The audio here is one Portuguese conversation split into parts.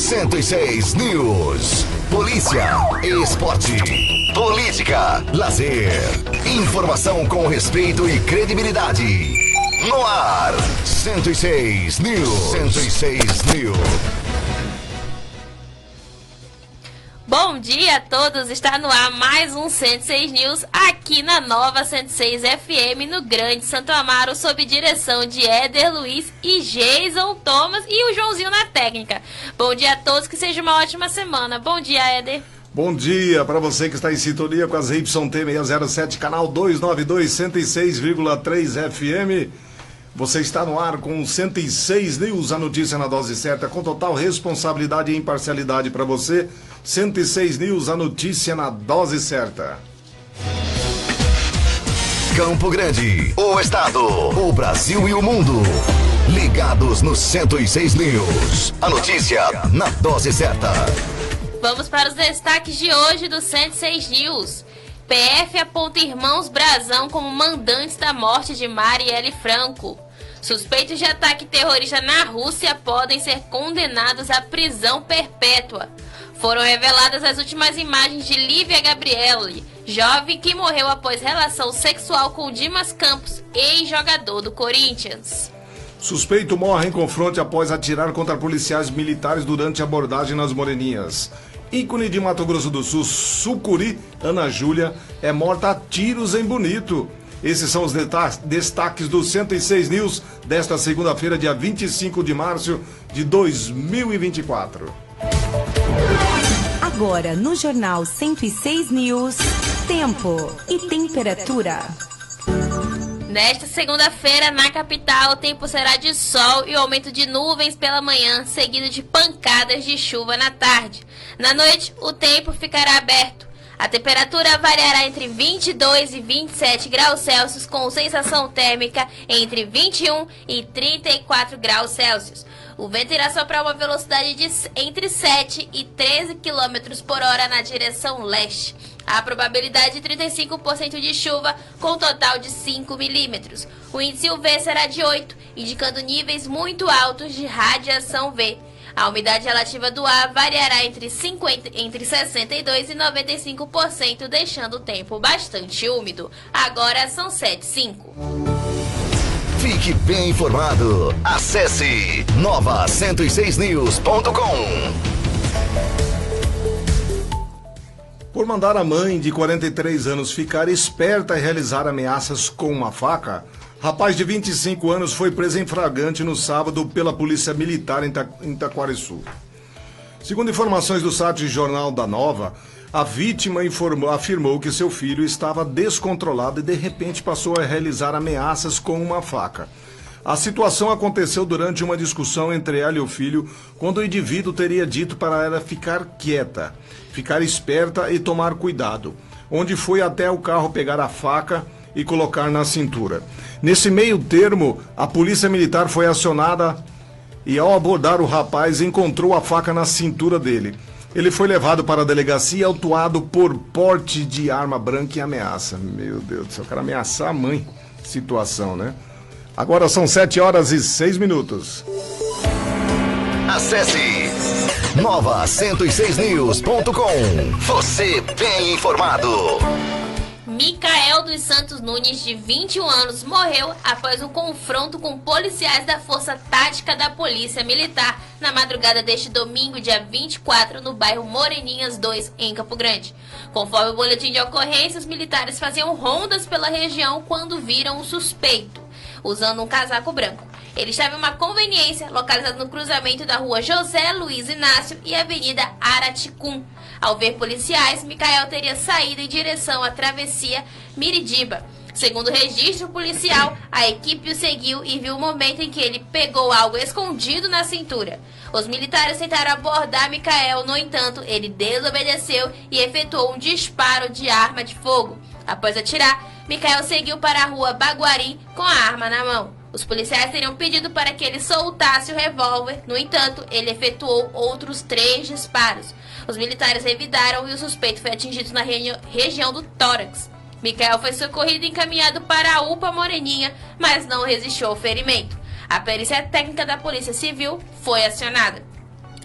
106 News. Polícia, esporte, política, lazer. Informação com respeito e credibilidade. No ar, 106 News. 106 News. Bom dia a todos, está no ar mais um 106 News aqui na nova 106 FM no Grande Santo Amaro, sob direção de Éder Luiz e Jason Thomas e o Joãozinho na técnica. Bom dia a todos, que seja uma ótima semana. Bom dia, Éder. Bom dia para você que está em sintonia com a ZYT 607, canal 292, 106,3 FM. Você está no ar com 106 News, a notícia na dose certa, com total responsabilidade e imparcialidade para você. 106 News, a notícia na dose certa. Campo Grande, o estado, o Brasil e o mundo. Ligados no 106 News. A notícia na dose certa. Vamos para os destaques de hoje do 106 News. PF aponta irmãos Brazão como mandantes da morte de Marielle Franco. Suspeitos de ataque terrorista na Rússia podem ser condenados à prisão perpétua. Foram reveladas as últimas imagens de Lívia Gabriele, jovem que morreu após relação sexual com Dimas Campos, ex-jogador do Corinthians. Suspeito morre em confronto após atirar contra policiais militares durante abordagem nas Moreninhas. Ícone de Mato Grosso do Sul, Sucuri, Ana Júlia, é morta a tiros em Bonito. Esses são os destaques do 106 News desta segunda-feira, dia 25 de março de 2024. Agora, no Jornal 106 News, tempo e temperatura. Nesta segunda-feira, na capital, o tempo será de sol e aumento de nuvens pela manhã, seguido de pancadas de chuva na tarde. Na noite, o tempo ficará aberto. A temperatura variará entre 22 e 27 graus Celsius, com sensação térmica entre 21 e 34 graus Celsius. O vento irá soprar uma velocidade de entre 7 e 13 km por hora na direção leste. Há probabilidade de 35% de chuva, com total de 5 milímetros. O índice UV será de 8, indicando níveis muito altos de radiação V. A umidade relativa do ar variará entre 62% e 95%, deixando o tempo bastante úmido. Agora são 7h05. Fique bem informado. Acesse nova106news.com. Por mandar a mãe de 43 anos ficar esperta e realizar ameaças com uma faca, rapaz de 25 anos foi preso em flagrante no sábado pela Polícia Militar em Taquarussu. Segundo informações do site Jornal da Nova, a vítima afirmou que seu filho estava descontrolado e de repente passou a realizar ameaças com uma faca. A situação aconteceu durante uma discussão entre ela e o filho, quando o indivíduo teria dito para ela ficar quieta, ficar esperta e tomar cuidado, onde foi até o carro pegar a faca e colocar na cintura. Nesse meio termo, a polícia militar foi acionada e, ao abordar o rapaz, encontrou a faca na cintura dele. Ele foi levado para a delegacia e autuado por porte de arma branca e ameaça. Meu Deus do céu, o cara ameaçar a mãe. Situação, né? Agora são 7h06. Acesse nova106news.com. Você bem informado. Micael dos Santos Nunes, de 21 anos, morreu após um confronto com policiais da Força Tática da Polícia Militar na madrugada deste domingo, dia 24, no bairro Moreninhas 2, em Campo Grande. Conforme o boletim de ocorrência, os militares faziam rondas pela região quando viram um suspeito, usando um casaco branco. Ele estava em uma conveniência localizada no cruzamento da rua José Luiz Inácio e Avenida Araticum. Ao ver policiais, Micael teria saído em direção à travessia Miridiba. Segundo o registro policial, a equipe o seguiu e viu o momento em que ele pegou algo escondido na cintura. Os militares tentaram abordar Micael, no entanto, ele desobedeceu e efetuou um disparo de arma de fogo. Após atirar, Micael seguiu para a rua Baguari com a arma na mão. Os policiais teriam pedido para que ele soltasse o revólver, no entanto, ele efetuou outros 3 disparos. Os militares revidaram e o suspeito foi atingido na região do tórax. Micael foi socorrido e encaminhado para a UPA Moreninha, mas não resistiu ao ferimento. A perícia técnica da Polícia Civil foi acionada.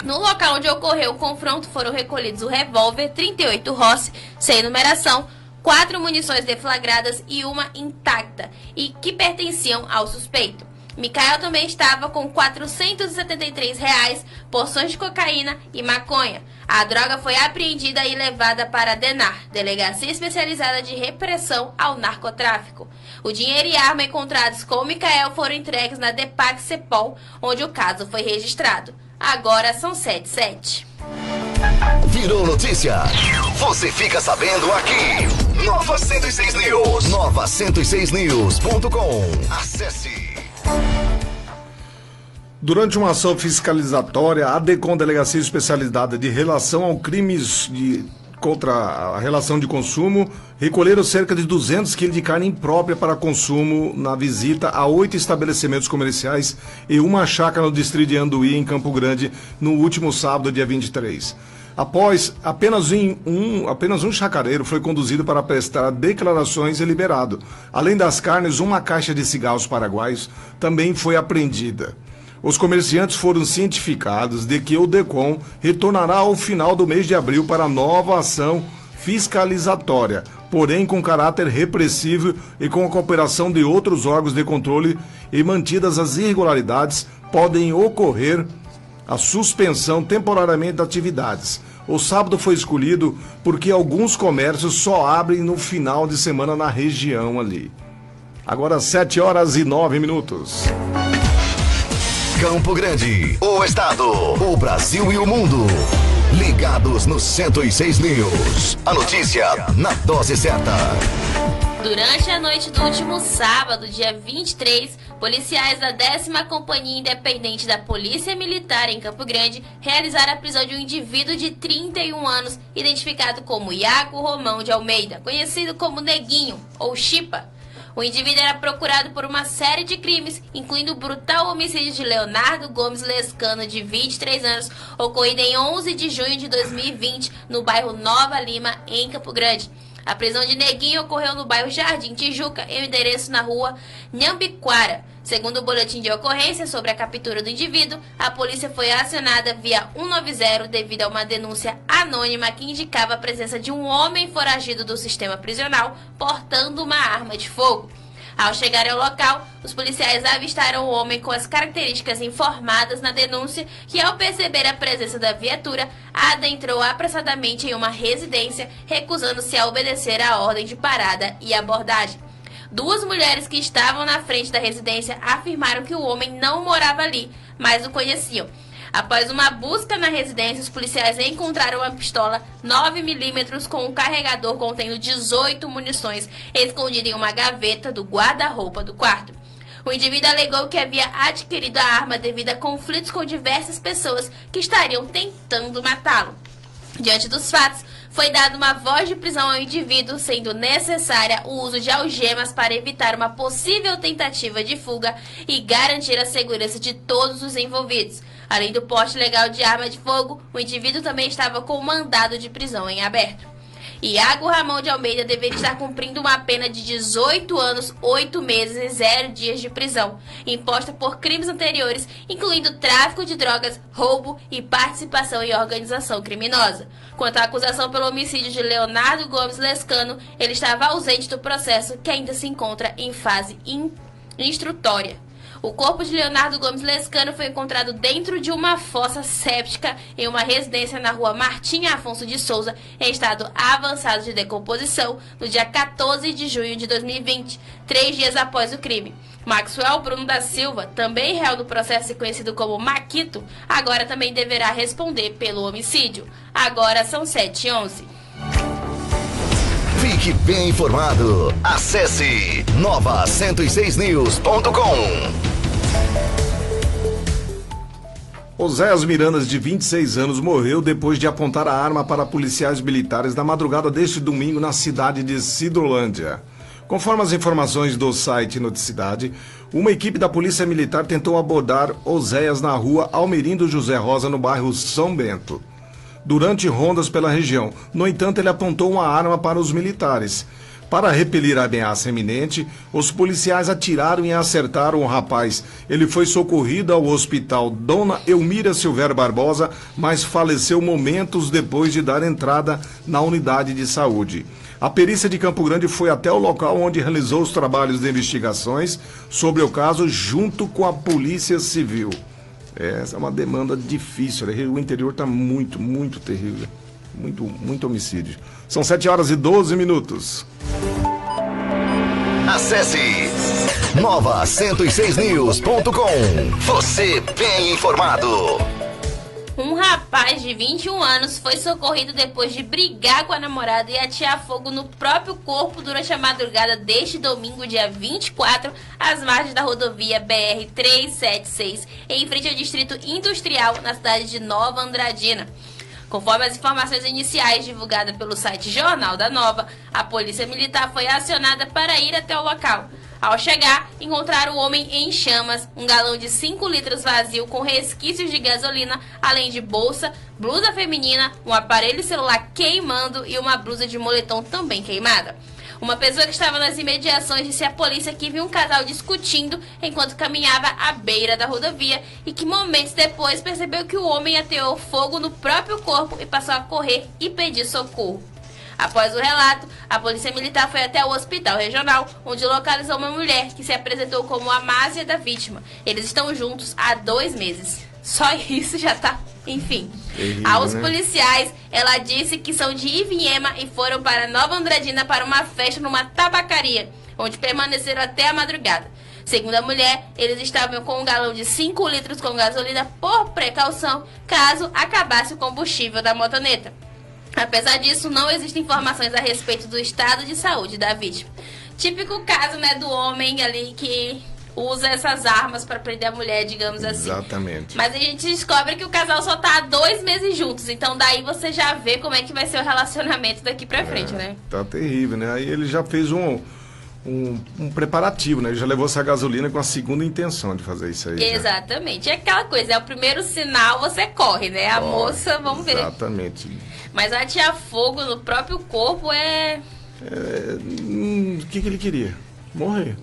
No local onde ocorreu o confronto foram recolhidos o revólver 38 Rossi, sem numeração, 4 munições deflagradas e uma intacta, e que pertenciam ao suspeito. Micael também estava com R$ 473, porções de cocaína e maconha. A droga foi apreendida e levada para a DENAR, Delegacia Especializada de Repressão ao Narcotráfico. O dinheiro e arma encontrados com Micael foram entregues na DEPAC Cepol, onde o caso foi registrado. Agora são 7h07. Virou notícia. Você fica sabendo aqui. Nova 106 News. Nova 106news.com. Acesse. Durante uma ação fiscalizatória, a DECOM, Delegacia Especializada de Relação ao Crimes contra a Relação de Consumo, recolheram cerca de 200 quilos de carne imprópria para consumo na visita a 8 estabelecimentos comerciais e uma chácara no distrito de Anduí, em Campo Grande, no último sábado, dia 23. Após apenas um chacareiro foi conduzido para prestar declarações e liberado. Além das carnes, uma caixa de cigarros paraguaios também foi apreendida. Os comerciantes foram cientificados de que o DECOM retornará ao final do mês de abril para nova ação fiscalizatória, porém com caráter repressivo e com a cooperação de outros órgãos de controle, e mantidas as irregularidades, podem ocorrer a suspensão temporariamente de atividades. O sábado foi escolhido porque alguns comércios só abrem no final de semana na região ali. Agora 7h09. Campo Grande, o estado, o Brasil e o mundo. Ligados no 106 News. A notícia na dose certa. Durante a noite do último sábado, dia 23, policiais da 10ª Companhia Independente da Polícia Militar em Campo Grande realizaram a prisão de um indivíduo de 31 anos, identificado como Iago Romão de Almeida, conhecido como Neguinho ou Chipa. O indivíduo era procurado por uma série de crimes, incluindo o brutal homicídio de Leonardo Gomes Lescano, de 23 anos, ocorrido em 11 de junho de 2020, no bairro Nova Lima, em Campo Grande. A prisão de Neguinho ocorreu no bairro Jardim Tijuca, em endereço na rua Nhambiquara. Segundo o boletim de ocorrência sobre a captura do indivíduo, a polícia foi acionada via 190 devido a uma denúncia anônima que indicava a presença de um homem foragido do sistema prisional portando uma arma de fogo. Ao chegarem ao local, os policiais avistaram o homem com as características informadas na denúncia, que, ao perceber a presença da viatura, adentrou apressadamente em uma residência, recusando-se a obedecer à ordem de parada e abordagem. 2 mulheres que estavam na frente da residência afirmaram que o homem não morava ali, mas o conheciam. Após uma busca na residência, os policiais encontraram uma pistola 9mm com um carregador contendo 18 munições, escondida em uma gaveta do guarda-roupa do quarto. O indivíduo alegou que havia adquirido a arma devido a conflitos com diversas pessoas que estariam tentando matá-lo. Diante dos fatos, foi dada uma voz de prisão ao indivíduo, sendo necessária o uso de algemas para evitar uma possível tentativa de fuga e garantir a segurança de todos os envolvidos. Além do porte legal de arma de fogo, o indivíduo também estava com mandado de prisão em aberto. Iago Ramão de Almeida deveria estar cumprindo uma pena de 18 anos, 8 meses e 0 dias de prisão, imposta por crimes anteriores, incluindo tráfico de drogas, roubo e participação em organização criminosa. Quanto à acusação pelo homicídio de Leonardo Gomes Lescano, ele estava ausente do processo, que ainda se encontra em fase instrutória. O corpo de Leonardo Gomes Lescano foi encontrado dentro de uma fossa séptica em uma residência na rua Martim Afonso de Souza, em estado avançado de decomposição, no dia 14 de junho de 2020, 3 dias após o crime. Maxwell Bruno da Silva, também réu do processo e conhecido como Maquito, agora também deverá responder pelo homicídio. Agora são 7h11. Fique bem informado. Acesse nova106news.com. Oséias Mirandas, de 26 anos, morreu depois de apontar a arma para policiais militares na madrugada deste domingo na cidade de Sidrolândia. Conforme as informações do site Noticidade, uma equipe da Polícia Militar tentou abordar Oséias na rua Almerindo José Rosa, no bairro São Bento, durante rondas pela região. No entanto, ele apontou uma arma para os militares. Para repelir a ameaça iminente, os policiais atiraram e acertaram o rapaz. Ele foi socorrido ao hospital Dona Elmira Silvério Barbosa, mas faleceu momentos depois de dar entrada na unidade de saúde. A perícia de Campo Grande foi até o local onde realizou os trabalhos de investigações sobre o caso junto com a Polícia Civil. Essa é uma demanda difícil, né? O interior está muito terrível. Muito homicídio. São 7h12. Acesse nova106news.com. Você bem informado. Um rapaz de 21 anos foi socorrido depois de brigar com a namorada e atear fogo no próprio corpo durante a madrugada deste domingo, dia 24, às margens da rodovia BR-376, em frente ao Distrito Industrial, na cidade de Nova Andradina. Conforme as informações iniciais divulgadas pelo site Jornal da Nova, a polícia militar foi acionada para ir até o local. Ao chegar, encontraram o homem em chamas, um galão de 5 litros vazio com resquícios de gasolina, além de bolsa, blusa feminina, um aparelho celular queimando e uma blusa de moletom também queimada. Uma pessoa que estava nas imediações disse à polícia que viu um casal discutindo enquanto caminhava à beira da rodovia e que momentos depois percebeu que o homem ateou fogo no próprio corpo e passou a correr e pedir socorro. Após o relato, a polícia militar foi até o hospital regional, onde localizou uma mulher que se apresentou como a Másia da vítima. Eles estão juntos há 2 meses. Só isso já tá... Enfim, aos policiais, ela disse que são de Ivinhema e foram para Nova Andradina para uma festa numa tabacaria, onde permaneceram até a madrugada. Segundo a mulher, eles estavam com um galão de 5 litros com gasolina por precaução, caso acabasse o combustível da motoneta. Apesar disso, não existem informações a respeito do estado de saúde da vítima. Típico caso, né, do homem ali que usa essas armas para prender a mulher, digamos assim. Exatamente. Mas a gente descobre que o casal só tá há 2 meses juntos, então daí você já vê como é que vai ser o relacionamento daqui pra frente, né? Tá terrível, né? Aí ele já fez um preparativo, né? Ele já levou essa gasolina com a segunda intenção de fazer isso aí. Exatamente. É aquela coisa, é o primeiro sinal, você corre, né? A moça, vamos ver. Exatamente. Mas atear fogo no próprio corpo é... O que ele queria? Morrer.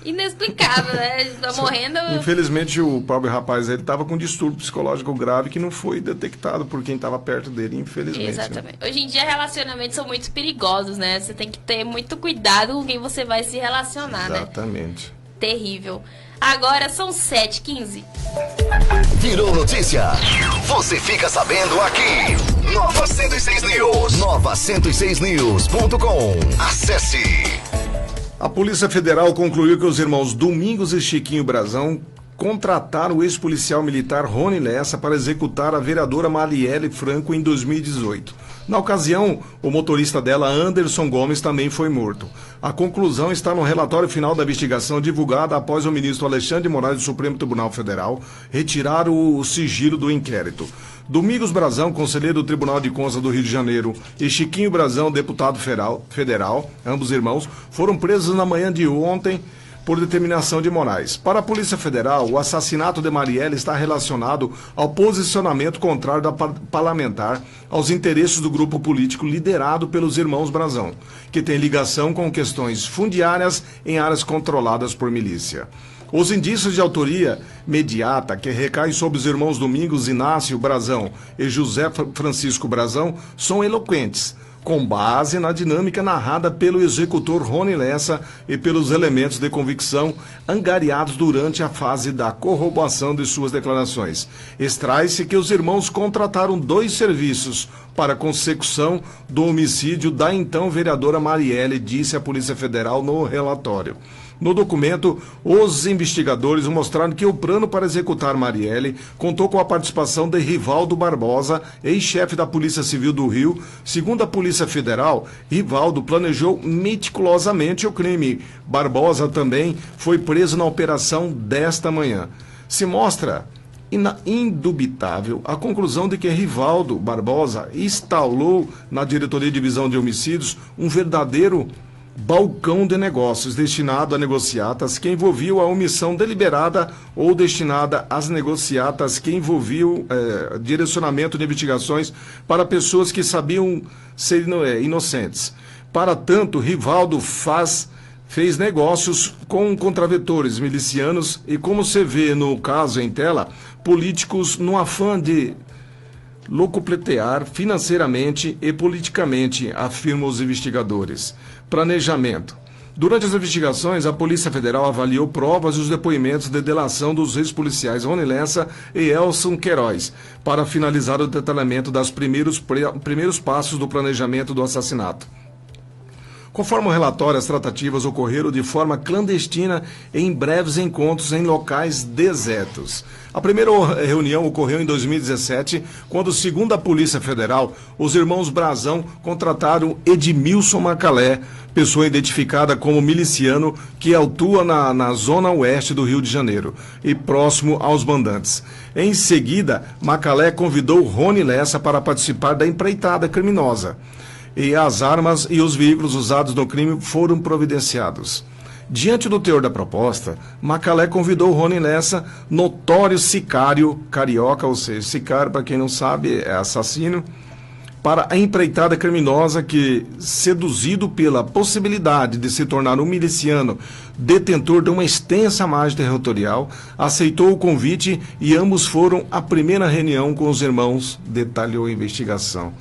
Inexplicável, né? Tá morrendo... Infelizmente, o pobre rapaz, ele estava com um distúrbio psicológico grave que não foi detectado por quem estava perto dele, infelizmente. Exatamente. Né? Hoje em dia, relacionamentos são muito perigosos, né? Você tem que ter muito cuidado com quem você vai se relacionar, né? Exatamente. Terrível. Agora são 7h15. Virou notícia. Você fica sabendo aqui. Nova 106 News. Nova106news.com. Acesse. A Polícia Federal concluiu que os irmãos Domingos e Chiquinho Brazão contrataram o ex-policial militar Rony Lessa para executar a vereadora Marielle Franco em 2018. Na ocasião, o motorista dela, Anderson Gomes, também foi morto. A conclusão está no relatório final da investigação divulgada após o ministro Alexandre de Moraes do Supremo Tribunal Federal retirar o sigilo do inquérito. Domingos Brazão, conselheiro do Tribunal de Contas do Rio de Janeiro, e Chiquinho Brazão, deputado federal, ambos irmãos, foram presos na manhã de ontem por determinação de Moraes. Para a Polícia Federal, o assassinato de Marielle está relacionado ao posicionamento contrário da parlamentar aos interesses do grupo político liderado pelos irmãos Brazão, que tem ligação com questões fundiárias em áreas controladas por milícia. Os indícios de autoria imediata que recaem sobre os irmãos Domingos Inácio Brazão e José Francisco Brazão são eloquentes, com base na dinâmica narrada pelo executor Rony Lessa e pelos elementos de convicção angariados durante a fase da corroboração de suas declarações. Extrai-se que os irmãos contrataram 2 serviços para a consecução do homicídio da então vereadora Marielle, disse a Polícia Federal no relatório. No documento, os investigadores mostraram que o plano para executar Marielle contou com a participação de Rivaldo Barbosa, ex-chefe da Polícia Civil do Rio. Segundo a Polícia Federal, Rivaldo planejou meticulosamente o crime. Barbosa também foi preso na operação desta manhã. Se mostra indubitável a conclusão de que Rivaldo Barbosa instalou na Diretoria de Divisão de Homicídios um verdadeiro balcão de negócios destinado a negociatas que envolviam a omissão deliberada ou destinada às negociatas que envolviam direcionamento de investigações para pessoas que sabiam ser inocentes. Para tanto, Rivaldo fez negócios com contravetores milicianos e, como se vê no caso em tela, políticos no afã de locupletear financeiramente e politicamente, afirmam os investigadores. Planejamento. Durante as investigações, a Polícia Federal avaliou provas e os depoimentos de delação dos ex-policiais Rony Lessa e Elson Queiroz, para finalizar o detalhamento dos primeiros passos do planejamento do assassinato. Conforme o relatório, as tratativas ocorreram de forma clandestina em breves encontros em locais desertos. A primeira reunião ocorreu em 2017, quando, segundo a Polícia Federal, os irmãos Brazão contrataram Edmilson Macalé, pessoa identificada como miliciano que atua na zona oeste do Rio de Janeiro e próximo aos mandantes. Em seguida, Macalé convidou Rony Lessa para participar da empreitada criminosa. E as armas e os veículos usados no crime foram providenciados. Diante do teor da proposta, Macalé convidou Rony Lessa, notório sicário carioca, ou seja, sicário, para quem não sabe, é assassino, para a empreitada criminosa que, seduzido pela possibilidade de se tornar um miliciano detentor de uma extensa margem territorial, aceitou o convite e ambos foram à primeira reunião com os irmãos, detalhou a investigação.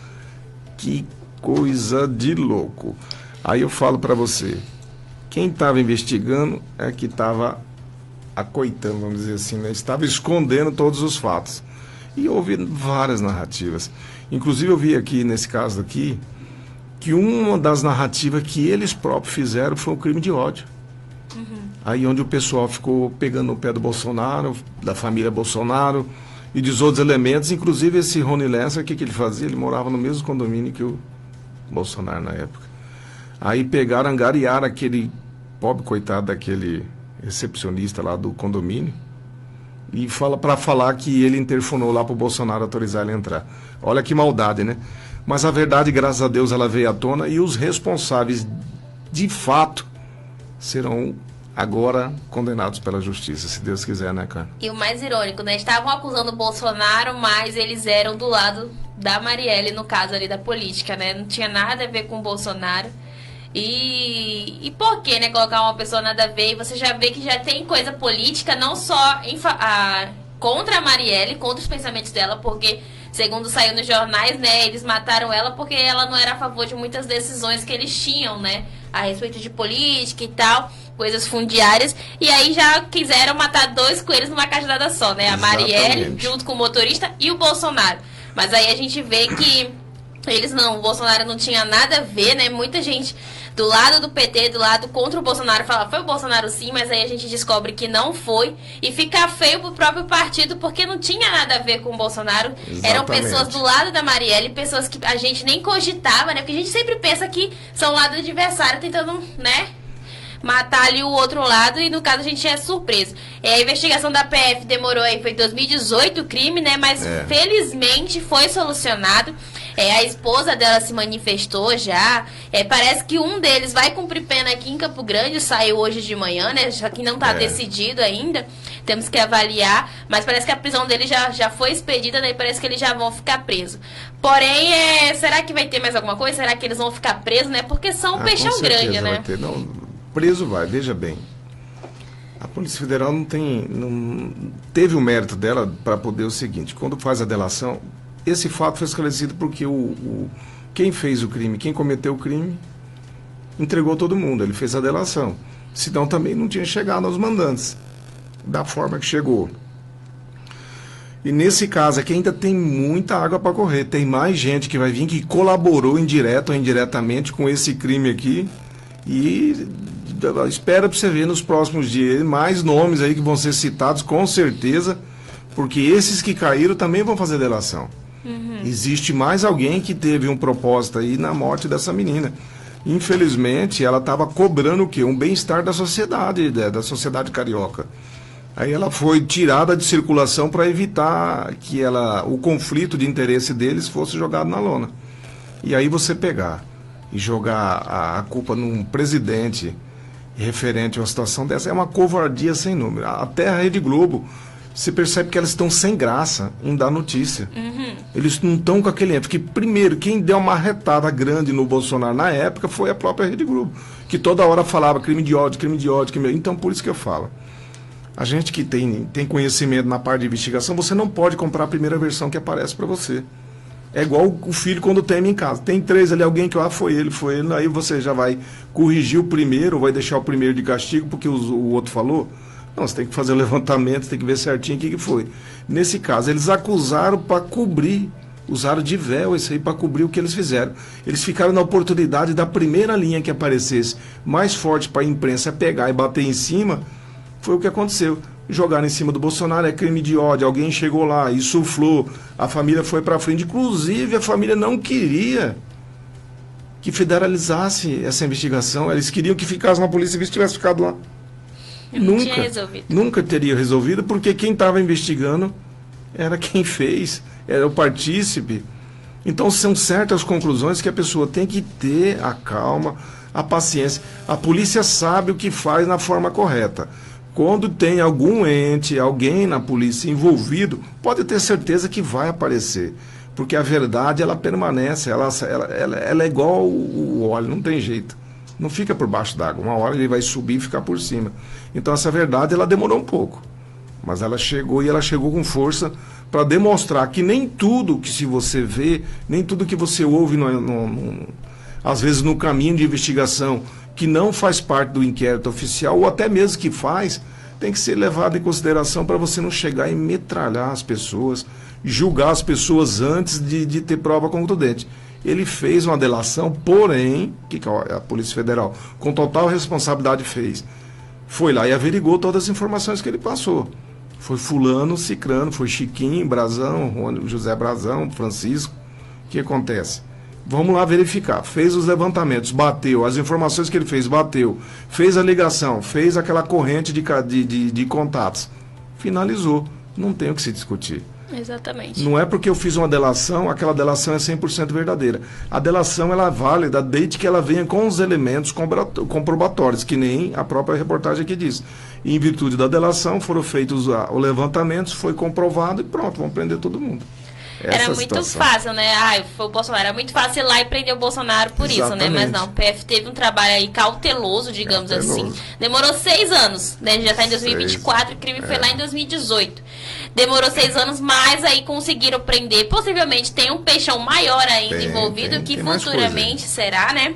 Que coisa de louco. Aí eu falo para você, quem estava investigando é que estava acoitando, vamos dizer assim, né? Estava escondendo todos os fatos. E houve várias narrativas. Inclusive eu vi aqui, nesse caso aqui, que uma das narrativas que eles próprios fizeram foi um crime de ódio. Aí onde o pessoal ficou pegando no pé do Bolsonaro, da família Bolsonaro e dos outros elementos, inclusive esse Rony Lessa, o que ele fazia? Ele morava no mesmo condomínio que o Bolsonaro na época. Aí pegaram, angariaram aquele pobre coitado daquele recepcionista lá do condomínio e para falar que ele interfonou lá para o Bolsonaro autorizar ele a entrar. Olha que maldade, né? Mas a verdade, graças a Deus, ela veio à tona e os responsáveis, de fato, serão agora condenados pela justiça, se Deus quiser, né, cara? E o mais irônico, né? Estavam acusando o Bolsonaro, mas eles eram do lado da Marielle, no caso ali da política, né? Não tinha nada a ver com o Bolsonaro. E por que, né, colocar uma pessoa nada a ver? E você já vê que já tem coisa política, não só contra a Marielle, contra os pensamentos dela, porque, segundo saiu nos jornais, né, eles mataram ela porque ela não era a favor de muitas decisões que eles tinham, né, a respeito de política e tal, coisas fundiárias, e aí já quiseram matar dois coelhos numa cajadada só, né, a Marielle junto com o motorista e o Bolsonaro. Mas aí a gente vê que o Bolsonaro não tinha nada a ver, né, muita gente do lado do PT, do lado contra o Bolsonaro, fala, foi o Bolsonaro sim, mas aí a gente descobre que não foi, e fica feio pro próprio partido, porque não tinha nada a ver com o Bolsonaro. Exatamente. Eram pessoas do lado da Marielle, pessoas que a gente nem cogitava, né, porque a gente sempre pensa que são o lado adversário, tentando, né, matar ali o outro lado, e no caso a gente é surpreso. A investigação da PF demorou aí, foi em 2018 o crime, né, mas felizmente foi solucionado. A esposa dela se manifestou já. Parece que um deles vai cumprir pena aqui em Campo Grande, saiu hoje de manhã, né? Já que não está decidido ainda. Temos que avaliar. Mas parece que a prisão dele já foi expedida, daí parece que eles já vão ficar presos. Porém, será que vai ter mais alguma coisa? Será que eles vão ficar presos, né? Porque são um peixão grande, né? Vai ter. Não, preso vai, veja bem. A Polícia Federal não teve o mérito dela para poder o seguinte, quando faz a delação. Esse fato foi esclarecido porque quem fez o crime, quem cometeu o crime, entregou todo mundo, ele fez a delação. Senão também não tinha chegado aos mandantes, da forma que chegou. E nesse caso aqui ainda tem muita água para correr, tem mais gente que vai vir que colaborou indireto ou indiretamente com esse crime aqui, e espera para você ver nos próximos dias mais nomes aí que vão ser citados com certeza, porque esses que caíram também vão fazer delação. Existe mais alguém que teve um propósito aí na morte dessa menina. Infelizmente, ela estava cobrando o quê? Um bem-estar da sociedade carioca. Aí ela foi tirada de circulação para evitar que o conflito de interesse deles fosse jogado na lona. E aí você pegar e jogar a culpa num presidente referente a uma situação dessa é uma covardia sem número. Até a Rede Globo você percebe que elas estão sem graça em dar notícia. Eles não estão com aquele ênfase. Porque, primeiro, quem deu uma marretada grande no Bolsonaro na época foi a própria Rede Globo, que toda hora falava crime de ódio, crime de ódio, crime de ódio. Então, por isso que eu falo. A gente que tem conhecimento na parte de investigação, você não pode comprar a primeira versão que aparece para você. É igual o filho quando tem em casa. Tem 3 ali, alguém que, foi ele, aí você já vai corrigir o primeiro, ou vai deixar o primeiro de castigo porque o outro falou. Não, você tem que fazer o levantamento, tem que ver certinho o que foi. Nesse caso, eles acusaram para cobrir, usaram de véu isso aí para cobrir o que eles fizeram. Eles ficaram na oportunidade da primeira linha que aparecesse mais forte para a imprensa pegar e bater em cima. Foi o que aconteceu. Jogaram em cima do Bolsonaro, é crime de ódio, alguém chegou lá, insuflou, a família foi para frente. Inclusive, a família não queria que federalizasse essa investigação. Eles queriam que ficasse na polícia e tivesse ficado lá. Nunca teria resolvido, porque quem estava investigando era quem fez, era o partícipe. Então são certas conclusões que a pessoa tem que ter a calma, a paciência. A polícia sabe o que faz na forma correta. Quando tem algum ente, alguém na polícia envolvido, pode ter certeza que vai aparecer. Porque a verdade, ela permanece, ela é igual o óleo, não tem jeito. Não fica por baixo d'água. Uma hora ele vai subir e ficar por cima. Então essa verdade, ela demorou um pouco. Mas ela chegou, e ela chegou com força para demonstrar que nem tudo que se você vê, nem tudo que você ouve, às vezes no caminho de investigação, que não faz parte do inquérito oficial, ou até mesmo que faz, tem que ser levado em consideração para você não chegar e metralhar as pessoas, julgar as pessoas antes de ter prova contundente. Ele fez uma delação, porém, que a Polícia Federal, com total responsabilidade fez, foi lá e averigou todas as informações que ele passou. Foi fulano, cicrano, foi Chiquinho, Brazão, José Brazão, Francisco. O que acontece? Vamos lá verificar. Fez os levantamentos, bateu, as informações que ele fez, bateu, fez a ligação, fez aquela corrente de contatos. Finalizou. Não tem o que se discutir. Exatamente. Não é porque eu fiz uma delação, aquela delação é 100% verdadeira. A delação, ela é válida desde que ela venha com os elementos comprobatórios, que nem a própria reportagem aqui diz. E em virtude da delação, foram feitos os levantamentos, foi comprovado e pronto, vão prender todo mundo. Era muito fácil, né? Foi o Bolsonaro. Era muito fácil ir lá e prender o Bolsonaro por isso, né? Mas não, o PF teve um trabalho aí cauteloso, digamos assim. Demorou 6 anos, né? Já está em 2024, o crime foi lá em 2018. Demorou 6 anos, mas aí conseguiram prender. Possivelmente tem um peixão maior ainda envolvido, que futuramente será, né?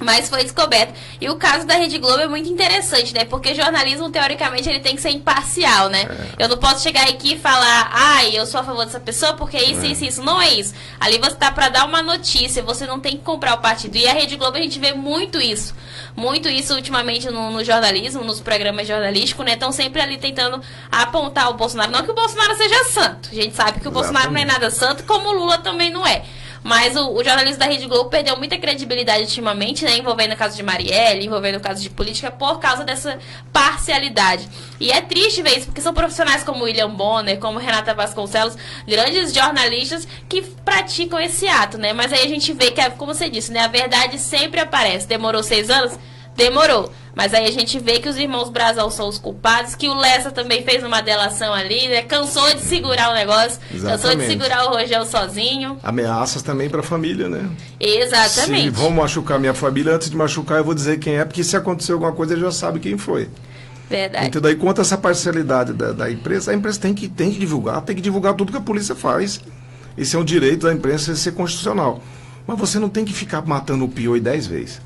Mas foi descoberto. E o caso da Rede Globo é muito interessante, né? Porque jornalismo, teoricamente, ele tem que ser imparcial, né? Eu não posso chegar aqui e falar, eu sou a favor dessa pessoa porque isso. Não é isso. Ali você tá pra dar uma notícia, você não tem que comprar o partido. E a Rede Globo, a gente vê muito isso. Muito isso ultimamente no jornalismo, nos programas jornalísticos, né? Estão sempre ali tentando apontar o Bolsonaro. Não que o Bolsonaro seja santo. A gente sabe que o Bolsonaro não é nada santo, como o Lula também não é. Mas o jornalismo da Rede Globo perdeu muita credibilidade ultimamente, né? Envolvendo o caso de Marielle, envolvendo o caso de política, por causa dessa parcialidade. E é triste ver isso, porque são profissionais como William Bonner, como Renata Vasconcelos, grandes jornalistas que praticam esse ato, né? Mas aí a gente vê que, como você disse, né? A verdade sempre aparece. Demorou 6 anos? Demorou. Mas aí a gente vê que os irmãos Brazão são os culpados, que o Lessa também fez uma delação ali, né? Cansou de segurar o negócio, cansou de segurar o Rogério sozinho. Ameaças também para a família, né? Exatamente. Se vão machucar minha família, antes de machucar eu vou dizer quem é, porque se acontecer alguma coisa ele já sabe quem foi. Verdade. Então daí, quanto a essa parcialidade da imprensa, a imprensa tem que divulgar tudo que a polícia faz. Esse é um direito da imprensa de ser constitucional. Mas você não tem que ficar matando o pior 10 vezes.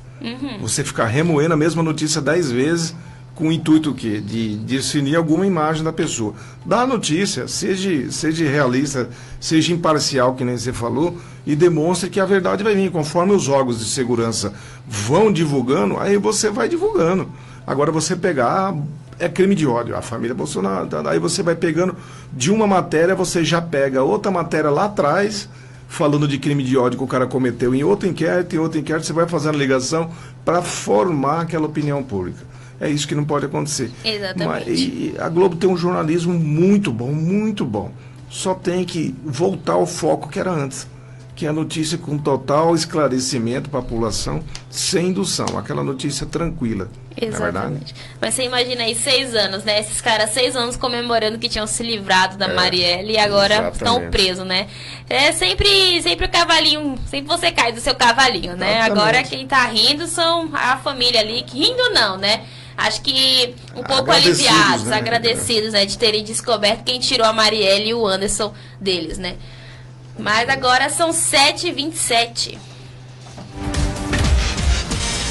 Você ficar remoendo a mesma notícia 10 vezes com o intuito de definir alguma imagem da pessoa. Dá a notícia, seja realista, seja imparcial, que nem você falou, e demonstre que a verdade vai vir. Conforme os órgãos de segurança vão divulgando, aí você vai divulgando. Agora você pegar, é crime de ódio, a família Bolsonaro, aí você vai pegando de uma matéria, você já pega outra matéria lá atrás, falando de crime de ódio que o cara cometeu em outro inquérito, você vai fazendo ligação para formar aquela opinião pública. É isso que não pode acontecer. Exatamente. E a Globo tem um jornalismo muito bom, muito bom. Só tem que voltar ao foco que era antes, que é a notícia com total esclarecimento para a população, sem indução, aquela notícia tranquila. Exatamente. Mas você imagina aí 6 anos, né? Esses caras 6 anos comemorando que tinham se livrado da Marielle e agora estão presos, né? É sempre o cavalinho, sempre você cai do seu cavalinho, né? Exatamente. Agora quem tá rindo são a família ali, que rindo não, né? Acho que um pouco aliviados, né? agradecidos, né, de terem descoberto quem tirou a Marielle e o Anderson deles, né? Mas agora são 7h27.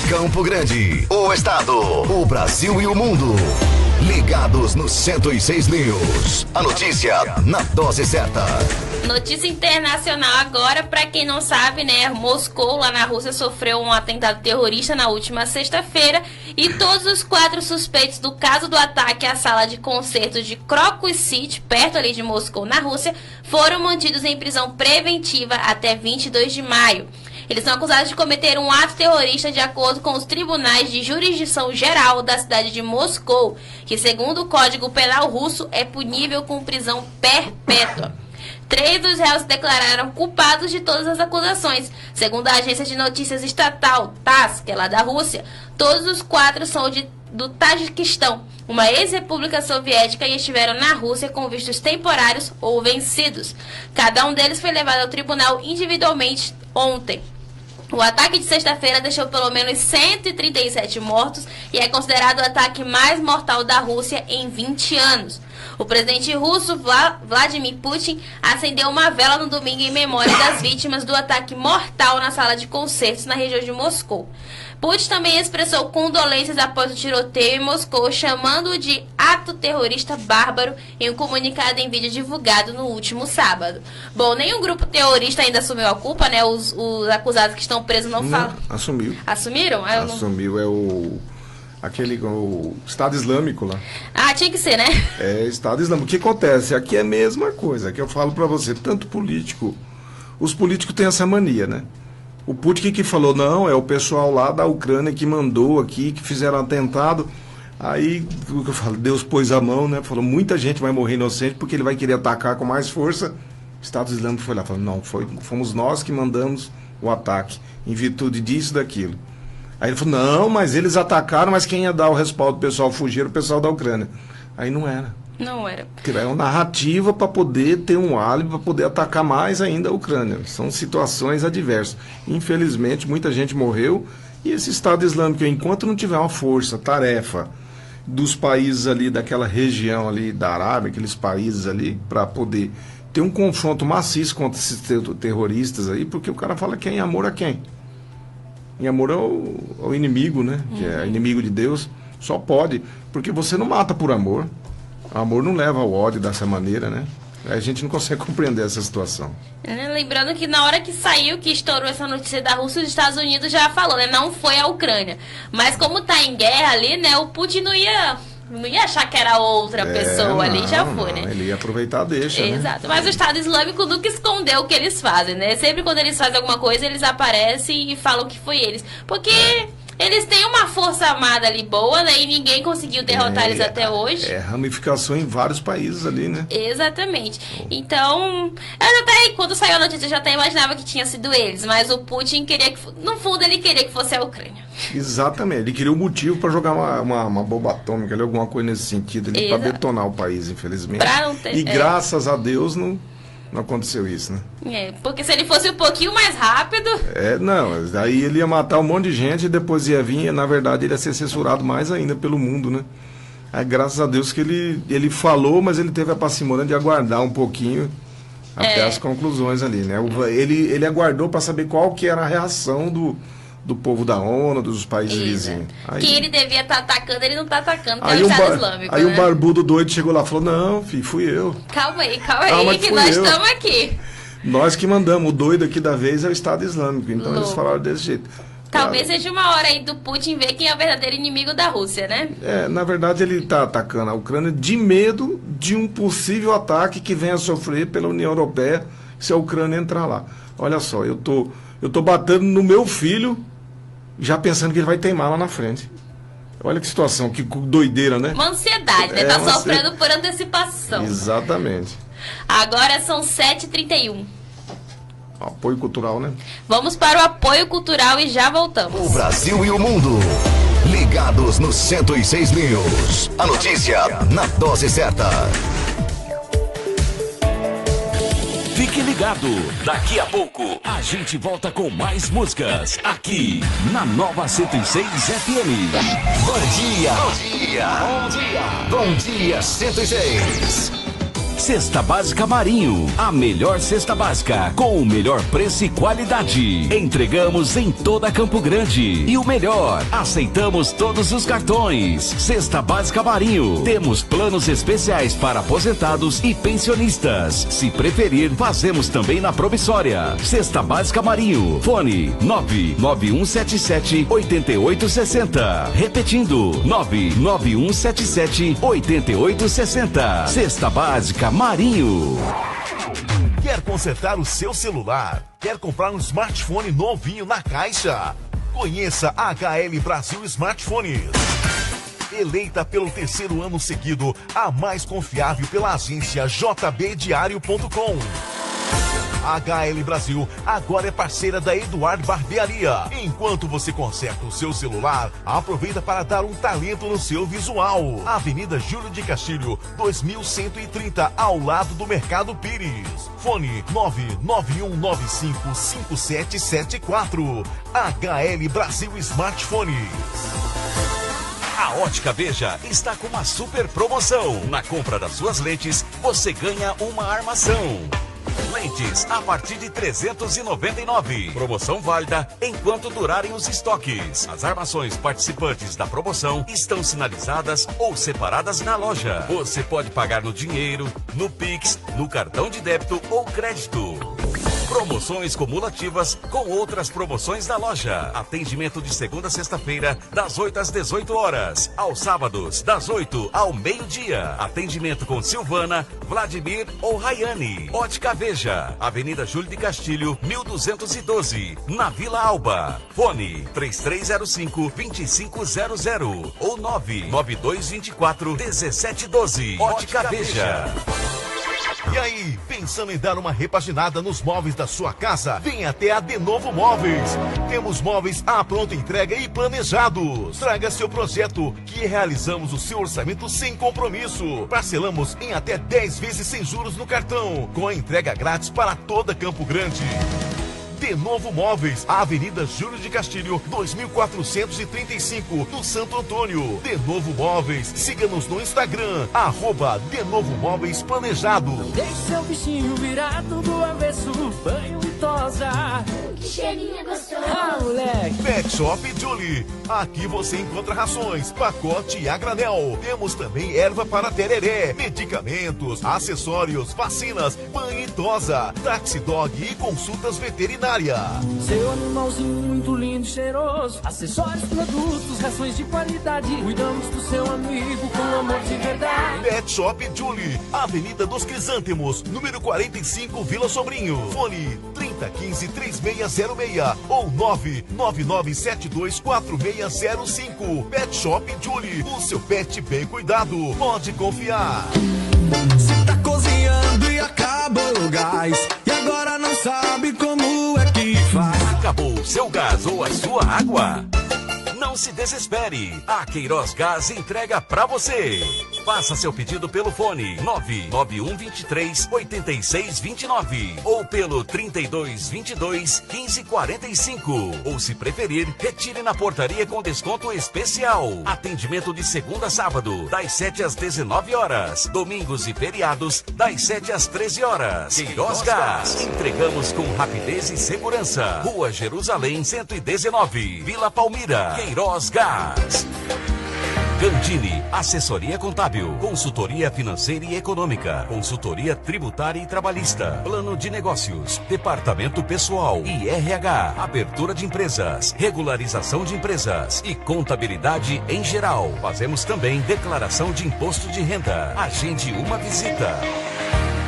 Campo Grande, o estado, o Brasil e o mundo. Ligados no 106 News. A notícia na dose certa. Notícia internacional agora, para quem não sabe, né? Moscou, lá na Rússia, sofreu um atentado terrorista na última sexta-feira e todos os 4 suspeitos do caso do ataque à sala de concertos de Crocus City, perto ali de Moscou, na Rússia, foram mantidos em prisão preventiva até 22 de maio. Eles são acusados de cometer um ato terrorista de acordo com os tribunais de jurisdição geral da cidade de Moscou, que, segundo o Código Penal russo, é punível com prisão perpétua. 3 dos réus se declararam culpados de todas as acusações. Segundo a agência de notícias estatal TASS, que é lá da Rússia, todos os 4 são do Tajiquistão, uma ex-república soviética, e estiveram na Rússia com vistos temporários ou vencidos. Cada um deles foi levado ao tribunal individualmente ontem. O ataque de sexta-feira deixou pelo menos 137 mortos e é considerado o ataque mais mortal da Rússia em 20 anos. O presidente russo Vladimir Putin acendeu uma vela no domingo em memória das vítimas do ataque mortal na sala de concertos na região de Moscou. Putin também expressou condolências após o tiroteio em Moscou, chamando-o de ato terrorista bárbaro em um comunicado em vídeo divulgado no último sábado. Bom, nenhum grupo terrorista ainda assumiu a culpa, né? Os acusados que estão presos não falam. Assumiu. Assumiram? Assumiu, é o Estado Islâmico lá. Ah, tinha que ser, né? É, Estado Islâmico. O que acontece? Aqui é a mesma coisa, que eu falo pra você, tanto político, os políticos têm essa mania, né? O Putin que falou, não, é o pessoal lá da Ucrânia que mandou aqui, que fizeram atentado. Aí, o que eu falo, Deus pôs a mão, né? Falou, muita gente vai morrer inocente porque ele vai querer atacar com mais força. O Estado Islâmico foi lá, falou, não, fomos nós que mandamos o ataque, em virtude disso e daquilo. Aí ele falou, não, mas eles atacaram, mas quem ia dar o respaldo pro pessoal fugir era o pessoal da Ucrânia. Aí não era. Não era. Criar uma narrativa para poder ter um álibi, para poder atacar mais ainda a Ucrânia. São situações adversas. Infelizmente, muita gente morreu e esse Estado Islâmico, enquanto não tiver uma força, tarefa dos países ali, daquela região ali da Arábia, aqueles países ali, para poder ter um confronto maciço contra esses terroristas aí, porque o cara fala que é em amor a quem? Em amor ao inimigo, né? Que é inimigo de Deus. Só pode, porque você não mata por amor. O amor não leva ao ódio dessa maneira, né? A gente não consegue compreender essa situação. Lembrando que na hora que saiu, que estourou essa notícia da Rússia, os Estados Unidos já falou, né? Não foi a Ucrânia. Mas como tá em guerra ali, né? O Putin não ia achar que era outra pessoa ali, já foi, né? Ele ia aproveitar, deixa, Exato. né? Mas o Estado Islâmico nunca escondeu o que eles fazem, né? Sempre quando eles fazem alguma coisa, eles aparecem e falam que foi eles. Porque eles têm uma força armada ali boa, né? E ninguém conseguiu derrotar eles até hoje. É ramificação em vários países ali, né? Exatamente. Então, eu até, quando saiu a notícia, eu já até imaginava que tinha sido eles. Mas o Putin queria que, no fundo, ele queria que fosse a Ucrânia. Exatamente. Ele queria um motivo para jogar uma bomba atômica, ali, alguma coisa nesse sentido, para detonar o país, infelizmente. Pra não ter, e graças a Deus não aconteceu isso, né? Porque se ele fosse um pouquinho mais rápido... Não, aí ele ia matar um monte de gente e depois ia vir, na verdade ele ia ser censurado mais ainda pelo mundo, né? Aí graças a Deus que ele falou, mas ele teve a parcimônia de aguardar um pouquinho até as conclusões ali, né? Ele aguardou para saber qual que era a reação do povo da ONU, dos países vizinhos. Aí, que ele devia estar atacando, ele não está atacando, que é o Estado Islâmico, Aí né? o barbudo doido chegou lá e falou, não, filho, fui eu. Calma aí, que nós estamos aqui. Nós que mandamos, o doido aqui da vez é o Estado Islâmico, então eles falaram desse jeito. Talvez seja uma hora aí do Putin ver quem é o verdadeiro inimigo da Rússia, né? Na verdade ele está atacando a Ucrânia de medo de um possível ataque que venha a sofrer pela União Europeia se a Ucrânia entrar lá. Olha só, eu tô batendo no meu filho, já pensando que ele vai teimar lá na frente. Olha que situação, que doideira, né? Uma ansiedade, né? Tá sofrendo por antecipação. Exatamente. Agora são 7h31. Apoio cultural, né? Vamos para o apoio cultural e já voltamos. O Brasil e o mundo, ligados no 106 News. A notícia na dose certa. Fique ligado, daqui a pouco a gente volta com mais músicas aqui na Nova 106 FM. Bom dia! Bom dia! Bom dia! Bom dia 106! Cesta Básica Marinho, a melhor cesta básica com o melhor preço e qualidade. Entregamos em toda Campo Grande. E o melhor, aceitamos todos os cartões. Cesta Básica Marinho, temos planos especiais para aposentados e pensionistas. Se preferir, fazemos também na promissória. Cesta Básica Marinho, fone 99177-8860. Repetindo, 99177-8860. Cesta Básica Marinho. Quer consertar o seu celular? Quer comprar um smartphone novinho na caixa? Conheça a HL Brasil Smartphones. Eleita pelo 3º ano seguido a mais confiável pela agência jbdiario.com. A HL Brasil agora é parceira da Eduardo Barbearia. Enquanto você conserta o seu celular, aproveita para dar um talento no seu visual. Avenida Júlio de Castilho, 2130, ao lado do Mercado Pires. Fone 991955774. HL Brasil Smartphones. A Ótica Veja está com uma super promoção. Na compra das suas lentes, você ganha uma armação. Lentes a partir de R$ 399. Promoção válida enquanto durarem os estoques. As armações participantes da promoção estão sinalizadas ou separadas na loja. Você pode pagar no dinheiro, no Pix, no cartão de débito ou crédito. Promoções cumulativas com outras promoções da loja. Atendimento de segunda a sexta-feira, das 8 às 18 horas. Aos sábados, das 8 ao meio-dia. Atendimento com Silvana, Vladimir ou Rayane. Ótica Veja, Avenida Júlio de Castilho, 1212, na Vila Alba. Fone 3305-2500 ou 99224-1712. Ótica Veja. E aí, pensando em dar uma repaginada nos móveis da sua casa? Vem até a De Novo Móveis. Temos móveis à pronta entrega e planejados. Traga seu projeto que realizamos o seu orçamento sem compromisso. Parcelamos em até 10 vezes sem juros no cartão, com a entrega grátis para toda Campo Grande. De Novo Móveis, Avenida Júlio de Castilho, 2435, no Santo Antônio. De Novo Móveis, siga-nos no Instagram, @De Novo Móveis Planejado. Deixe seu bichinho virado do avesso, banho e tosa. Que cheirinho gostoso. Ah, moleque. Pet Shop Julie, aqui você encontra rações, pacote e a granel. Temos também erva para tereré, medicamentos, acessórios, vacinas, banho e tosa, taxi dog e consultas veterinárias. Seu animalzinho muito lindo e cheiroso. Acessórios, produtos, rações de qualidade. Cuidamos do seu amigo com amor de verdade. Pet Shop Julie, Avenida dos Crisântemos, número 45, Vila Sobrinho. Fone 3015-3606 ou 999724605. Pet Shop Julie, o seu pet bem cuidado. Pode confiar. Você tá cozinhando e acabou o gás, e agora não sabe como é que faz. Acabou o seu gás ou a sua água? Não se desespere, a Queiroz Gás entrega pra você. Faça seu pedido pelo fone 99123-8629 ou pelo 3222-1545. Ou se preferir, retire na portaria com desconto especial. Atendimento de segunda a sábado, das 7 às 19 horas. Domingos e feriados, das 7 às 13 horas. Queiroz Gás, entregamos com rapidez e segurança. Rua Jerusalém 119, Vila Palmira. Queiroz Gás. Gandini, assessoria contábil, consultoria financeira e econômica, consultoria tributária e trabalhista, plano de negócios, departamento pessoal e RH, abertura de empresas, regularização de empresas e contabilidade em geral. Fazemos também declaração de imposto de renda. Agende uma visita.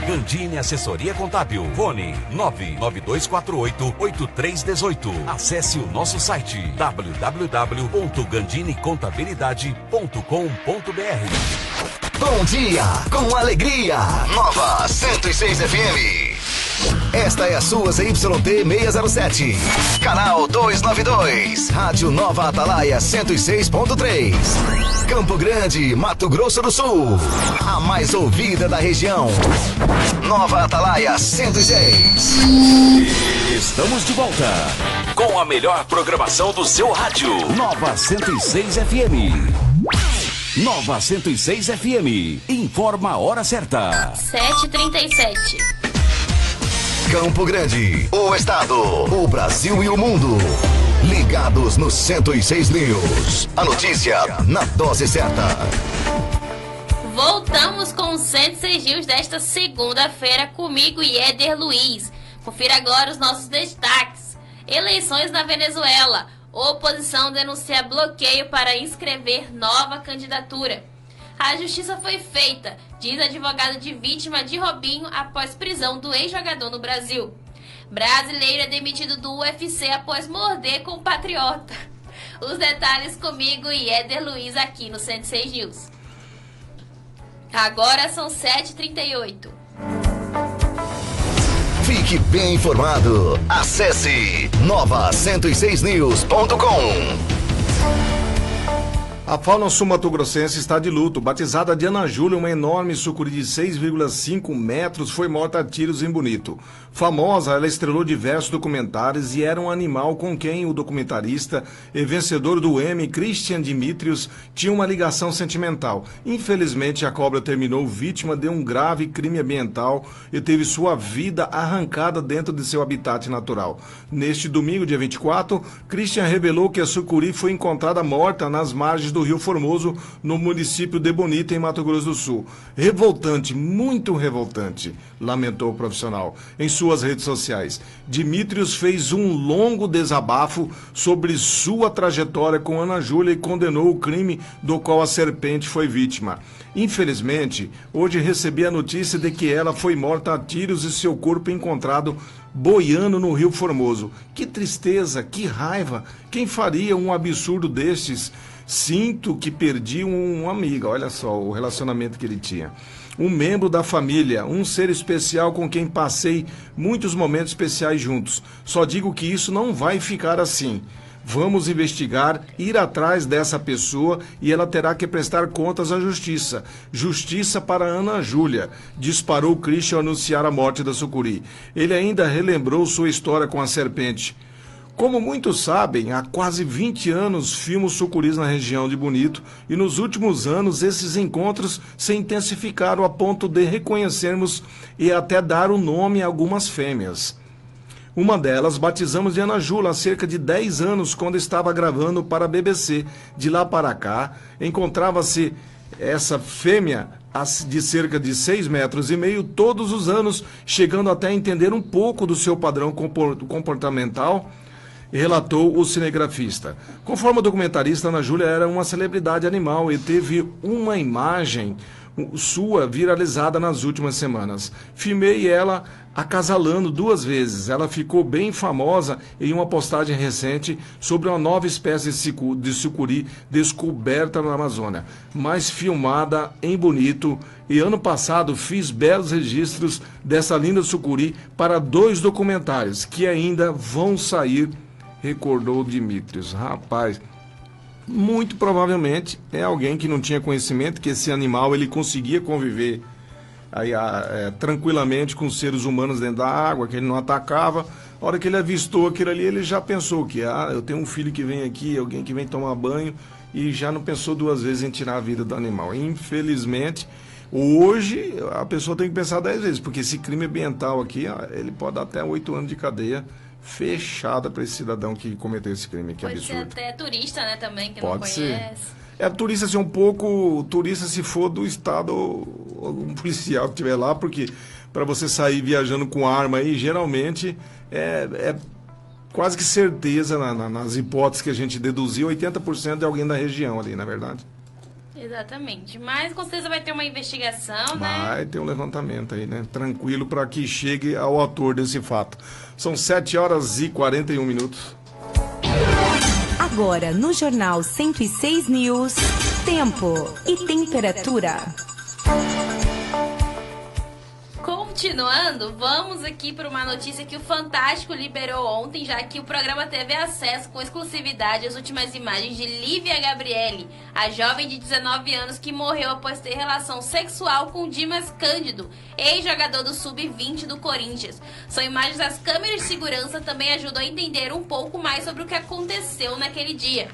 Gandini Assessoria Contábil. Fone 99248-8318. Acesse o nosso site www.gandinicontabilidade.com.br. Bom dia, com alegria. Nova 106 FM. Esta é a sua ZYT 607, canal 292, Rádio Nova Atalaia 106.3, Campo Grande, Mato Grosso do Sul, a mais ouvida da região. Nova Atalaia 106. Estamos de volta com a melhor programação do seu rádio. Nova 106 FM. Nova 106 FM. Informa a hora certa. 7h37. Campo Grande, o estado, o Brasil e o mundo. Ligados no 106 News. A notícia na dose certa. Voltamos com os 106 News desta segunda-feira comigo e Éder Luiz. Confira agora os nossos destaques. Eleições na Venezuela. Oposição denuncia bloqueio para inscrever nova candidatura. A justiça foi feita, diz advogado de vítima de Robinho após prisão do ex-jogador no Brasil. Brasileiro é demitido do UFC após morder com patriota. Os detalhes comigo e Éder Luiz aqui no 106 News. Agora são 7h38. Fique bem informado. Acesse nova106news.com. A fauna sul-mato-grossense está de luto. Batizada de Ana Júlia, uma enorme sucuri de 6,5 metros foi morta a tiros em Bonito. Famosa, ela estrelou diversos documentários e era um animal com quem o documentarista e vencedor do Emmy, Christian Dimitrios, tinha uma ligação sentimental. Infelizmente, a cobra terminou vítima de um grave crime ambiental e teve sua vida arrancada dentro de seu habitat natural. Neste domingo, dia 24, Christian revelou que a sucuri foi encontrada morta nas margens do Rio Formoso, no município de Bonito, em Mato Grosso do Sul. Revoltante, muito revoltante, lamentou o profissional em suas redes sociais. Dimitrios fez um longo desabafo sobre sua trajetória com Ana Júlia e condenou o crime do qual a serpente foi vítima. Infelizmente, hoje recebi a notícia de que ela foi morta a tiros e seu corpo encontrado boiando no Rio Formoso. Que tristeza, que raiva! Quem faria um absurdo destes? Sinto que perdi um amigo, olha só o relacionamento que ele tinha. Um membro da família, um ser especial com quem passei muitos momentos especiais juntos. Só digo que isso não vai ficar assim. Vamos investigar, ir atrás dessa pessoa e ela terá que prestar contas à justiça. Justiça para Ana Júlia, disparou Christian ao anunciar a morte da sucuri. Ele ainda relembrou sua história com a serpente. Como muitos sabem, há quase 20 anos filmo sucuris na região de Bonito e nos últimos anos esses encontros se intensificaram a ponto de reconhecermos e até dar o nome a algumas fêmeas. Uma delas batizamos de Ana Júlia há cerca de 10 anos quando estava gravando para a BBC. De lá para cá, encontrava-se essa fêmea de cerca de 6,5 metros, todos os anos, chegando até a entender um pouco do seu padrão comportamental, relatou o cinegrafista. Conforme o documentarista, Ana Júlia era uma celebridade animal e teve uma imagem sua viralizada nas últimas semanas. Filmei ela acasalando 2 vezes. Ela ficou bem famosa em uma postagem recente sobre uma nova espécie de sucuri descoberta na Amazônia, mas filmada em Bonito. E ano passado fiz belos registros dessa linda sucuri para 2 documentários que ainda vão sair, recordou Dimitrios. Rapaz, muito provavelmente é alguém que não tinha conhecimento que esse animal ele conseguia conviver aí, tranquilamente com os seres humanos dentro da água, que ele não atacava. A hora que ele avistou aquilo ali, ele já pensou que eu tenho um filho que vem aqui, alguém que vem tomar banho, e já não pensou 2 vezes em tirar a vida do animal. Infelizmente, hoje a pessoa tem que pensar 10 vezes, porque esse crime ambiental aqui, ele pode dar até 8 anos de cadeia fechada para esse cidadão que cometeu esse crime, que é absurdo. Pode ser até turista, né, também, que pode não ser. conhece. Turista assim, um pouco, turista se for do estado, algum policial que estiver lá, porque para você sair viajando com arma aí, geralmente é quase que certeza, nas hipóteses que a gente deduziu, 80% de alguém da região ali, na verdade. Exatamente, mas com certeza vai ter uma investigação, né? Vai ter um levantamento aí, né? Tranquilo para que chegue ao autor desse fato. São 7h41. Agora, no Jornal 106 News, tempo e temperatura. Continuando, vamos aqui para uma notícia que o Fantástico liberou ontem, já que o programa teve acesso com exclusividade às últimas imagens de Lívia Gabriele, a jovem de 19 anos que morreu após ter relação sexual com Dimas Cândido, ex-jogador do Sub-20 do Corinthians. São imagens das câmeras de segurança, também ajudam a entender um pouco mais sobre o que aconteceu naquele dia.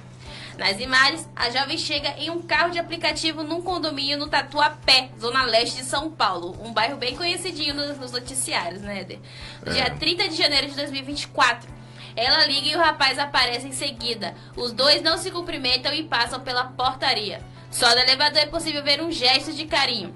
Nas imagens, a jovem chega em um carro de aplicativo num condomínio no Tatuapé, zona leste de São Paulo. Um bairro bem conhecidinho nos noticiários, né, Eder? No dia 30 de janeiro de 2024. Ela liga e o rapaz aparece em seguida. Os dois não se cumprimentam e passam pela portaria. Só no elevador é possível ver um gesto de carinho.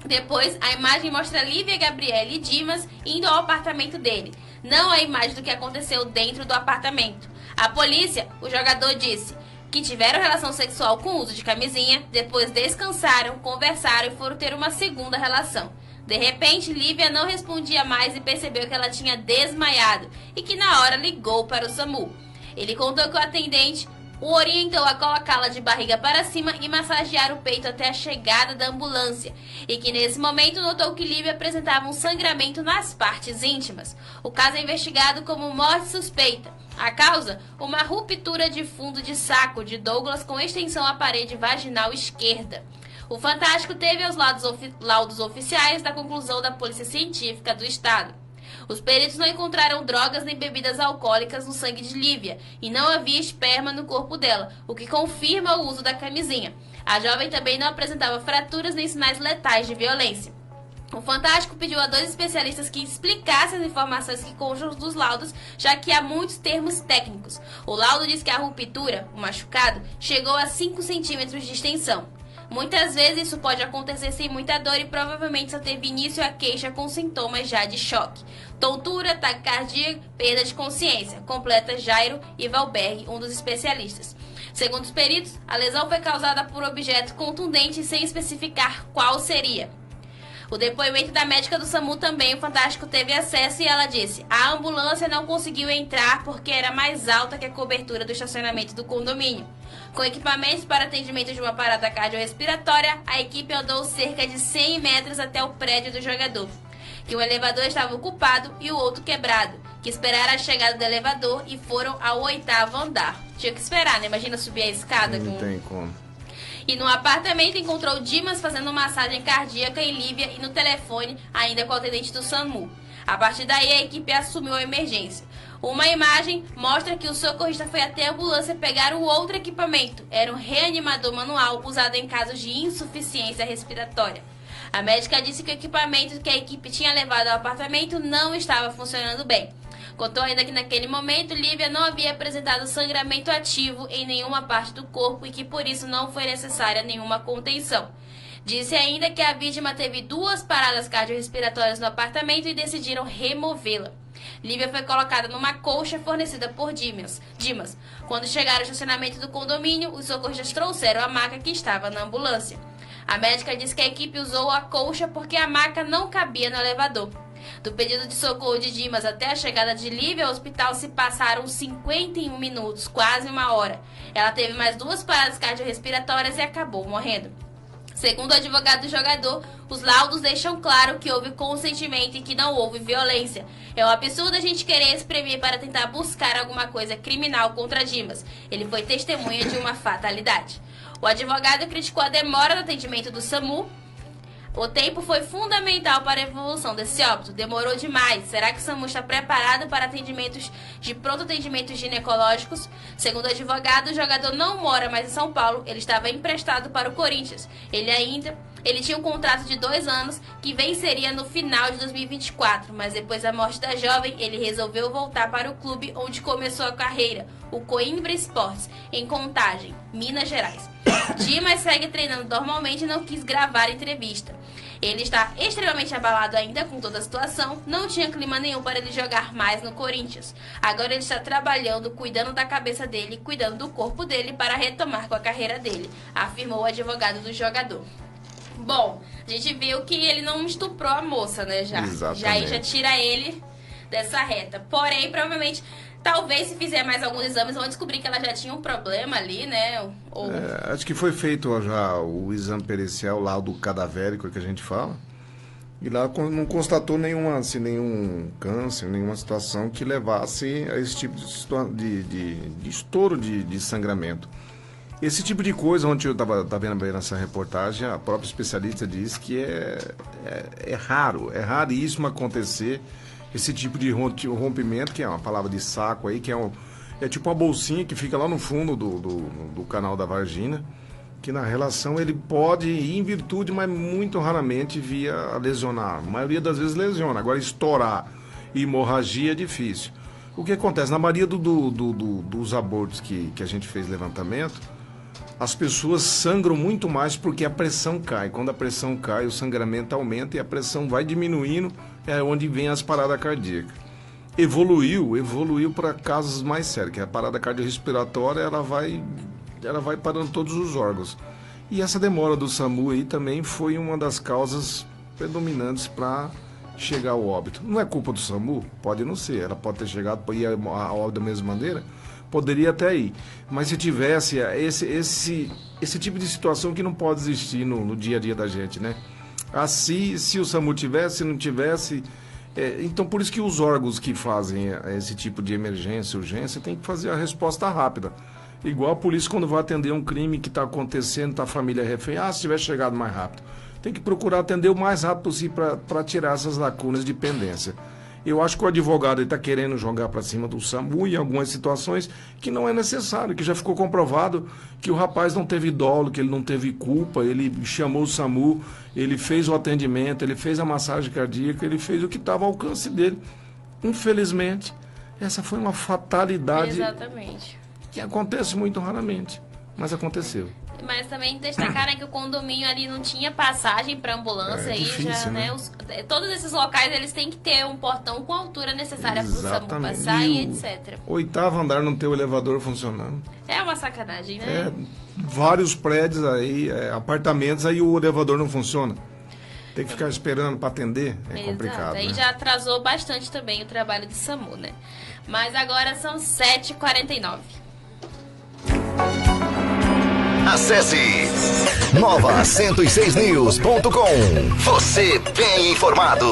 Depois, a imagem mostra Lívia Gabriele e Dimas indo ao apartamento dele. Não a imagem do que aconteceu dentro do apartamento. A polícia, o jogador disse que tiveram relação sexual com uso de camisinha, depois descansaram, conversaram e foram ter uma segunda relação. De repente, Lívia não respondia mais e percebeu que ela tinha desmaiado e que na hora ligou para o SAMU. Ele contou que o atendente o orientou a colocá-la de barriga para cima e massagear o peito até a chegada da ambulância, e que nesse momento notou que Lívia apresentava um sangramento nas partes íntimas. O caso é investigado como morte suspeita. A causa? Uma ruptura de fundo de saco de Douglas com extensão à parede vaginal esquerda. O Fantástico teve os laudos oficiais da conclusão da Polícia Científica do Estado. Os peritos não encontraram drogas nem bebidas alcoólicas no sangue de Lívia e não havia esperma no corpo dela, o que confirma o uso da camisinha. A jovem também não apresentava fraturas nem sinais letais de violência. O Fantástico pediu a 2 especialistas que explicassem as informações que constam dos laudos, já que há muitos termos técnicos. O laudo diz que a ruptura, o machucado, chegou a 5 centímetros de extensão. Muitas vezes isso pode acontecer sem muita dor e provavelmente só teve início a queixa com sintomas já de choque. Tontura, taquicardia, perda de consciência, completa Jairo e Valberg, um dos especialistas. Segundo os peritos, a lesão foi causada por objeto contundente sem especificar qual seria. O depoimento da médica do SAMU também o Fantástico teve acesso e ela disse: a ambulância não conseguiu entrar porque era mais alta que a cobertura do estacionamento do condomínio. Com equipamentos para atendimento de uma parada cardiorrespiratória, a equipe andou cerca de 100 metros até o prédio do jogador, que um elevador estava ocupado e o outro quebrado, que esperaram a chegada do elevador e foram ao 8º andar. Tinha que esperar, né? Imagina subir a escada. Não tem como. E no apartamento encontrou Dimas fazendo massagem cardíaca em Lívia e no telefone ainda com o atendente do SAMU. A partir daí a equipe assumiu a emergência. Uma imagem mostra que o socorrista foi até a ambulância pegar o outro equipamento. Era um reanimador manual usado em casos de insuficiência respiratória. A médica disse que o equipamento que a equipe tinha levado ao apartamento não estava funcionando bem. Contou ainda que naquele momento Lívia não havia apresentado sangramento ativo em nenhuma parte do corpo e que por isso não foi necessária nenhuma contenção. Disse ainda que a vítima teve 2 paradas cardiorrespiratórias no apartamento e decidiram removê-la. Lívia foi colocada numa colcha fornecida por Dimas. Quando chegaram ao estacionamento do condomínio, os socorristas trouxeram a maca que estava na ambulância. A médica disse que a equipe usou a colcha porque a maca não cabia no elevador. Do pedido de socorro de Dimas até a chegada de Lívia ao hospital se passaram 51 minutos, quase 1 hora. Ela teve mais 2 paradas cardiorrespiratórias e acabou morrendo. Segundo o advogado do jogador, os laudos deixam claro que houve consentimento e que não houve violência. É um absurdo a gente querer espremer para tentar buscar alguma coisa criminal contra Dimas. Ele foi testemunha de uma fatalidade. O advogado criticou a demora no atendimento do SAMU. O tempo foi fundamental para a evolução desse óbito. Demorou demais. Será que o SAMU está preparado para atendimentos de pronto atendimento ginecológicos? Segundo o advogado, o jogador não mora mais em São Paulo. Ele estava emprestado para o Corinthians. Ele tinha um contrato de 2 anos que venceria no final de 2024. Mas depois da morte da jovem, ele resolveu voltar para o clube onde começou a carreira, o Coimbra Esportes, em Contagem, Minas Gerais. Dimas segue treinando normalmente e não quis gravar entrevista. Ele está extremamente abalado ainda com toda a situação, não tinha clima nenhum para ele jogar mais no Corinthians. Agora ele está trabalhando, cuidando da cabeça dele, cuidando do corpo dele para retomar com a carreira dele, afirmou o advogado do jogador. Bom, a gente viu que ele não estuprou a moça, né, já. Exatamente. Já tira ele dessa reta. Porém, provavelmente, talvez se fizer mais alguns exames, vão descobrir que ela já tinha um problema ali, né? Acho que foi feito já o exame pericial, laudo cadavérico que a gente fala. E lá não constatou nenhum câncer, nenhuma situação que levasse a esse tipo de estouro de sangramento. Esse tipo de coisa, ontem eu estava vendo bem nessa reportagem, a própria especialista diz que é raro, é raríssimo acontecer esse tipo de rompimento, que é uma palavra de saco aí, que é tipo uma bolsinha que fica lá no fundo do canal da vagina, que na relação ele pode ir em virtude, mas muito raramente via lesionar. A maioria das vezes lesiona. Agora, estourar e hemorragia é difícil. O que acontece? Na maioria dos abortos que a gente fez levantamento, as pessoas sangram muito mais porque a pressão cai. Quando a pressão cai, o sangramento aumenta e a pressão vai diminuindo, é onde vem as paradas cardíacas. Evoluiu para casos mais sérios, que a parada cardiorrespiratória, ela vai parando todos os órgãos. E essa demora do SAMU aí também foi uma das causas predominantes para chegar ao óbito. Não é culpa do SAMU? Pode não ser. Ela pode ter chegado para ir ao óbito da mesma maneira? Poderia até ir. Mas se tivesse esse tipo de situação que não pode existir no dia a dia da gente, né? Assim, se o SAMU tivesse, se não tivesse... então, por isso que os órgãos que fazem esse tipo de emergência, urgência, tem que fazer a resposta rápida. Igual a polícia quando vai atender um crime que está acontecendo, está a família refém. Se tiver chegado mais rápido. Tem que procurar atender o mais rápido possível para tirar essas lacunas de pendência. Eu acho que o advogado está querendo jogar para cima do SAMU em algumas situações que não é necessário, que já ficou comprovado que o rapaz não teve dolo, que ele não teve culpa, ele chamou o SAMU, ele fez o atendimento, ele fez a massagem cardíaca, ele fez o que estava ao alcance dele. Infelizmente, essa foi uma fatalidade. Exatamente. Que acontece muito raramente, mas aconteceu. Mas também destacar, né, que o condomínio ali não tinha passagem para ambulância, aí difícil, já, né? Todos esses locais eles têm que ter um portão com a altura necessária para o SAMU passar e etc. 8º andar não ter o elevador funcionando. É uma sacanagem, né? Vários prédios aí, apartamentos, aí o elevador não funciona. Tem que ficar esperando para atender, complicado. Aí né? já atrasou bastante também o trabalho do SAMU, né? Mas agora são 7h49. Acesse nova106news.com. Você bem informado.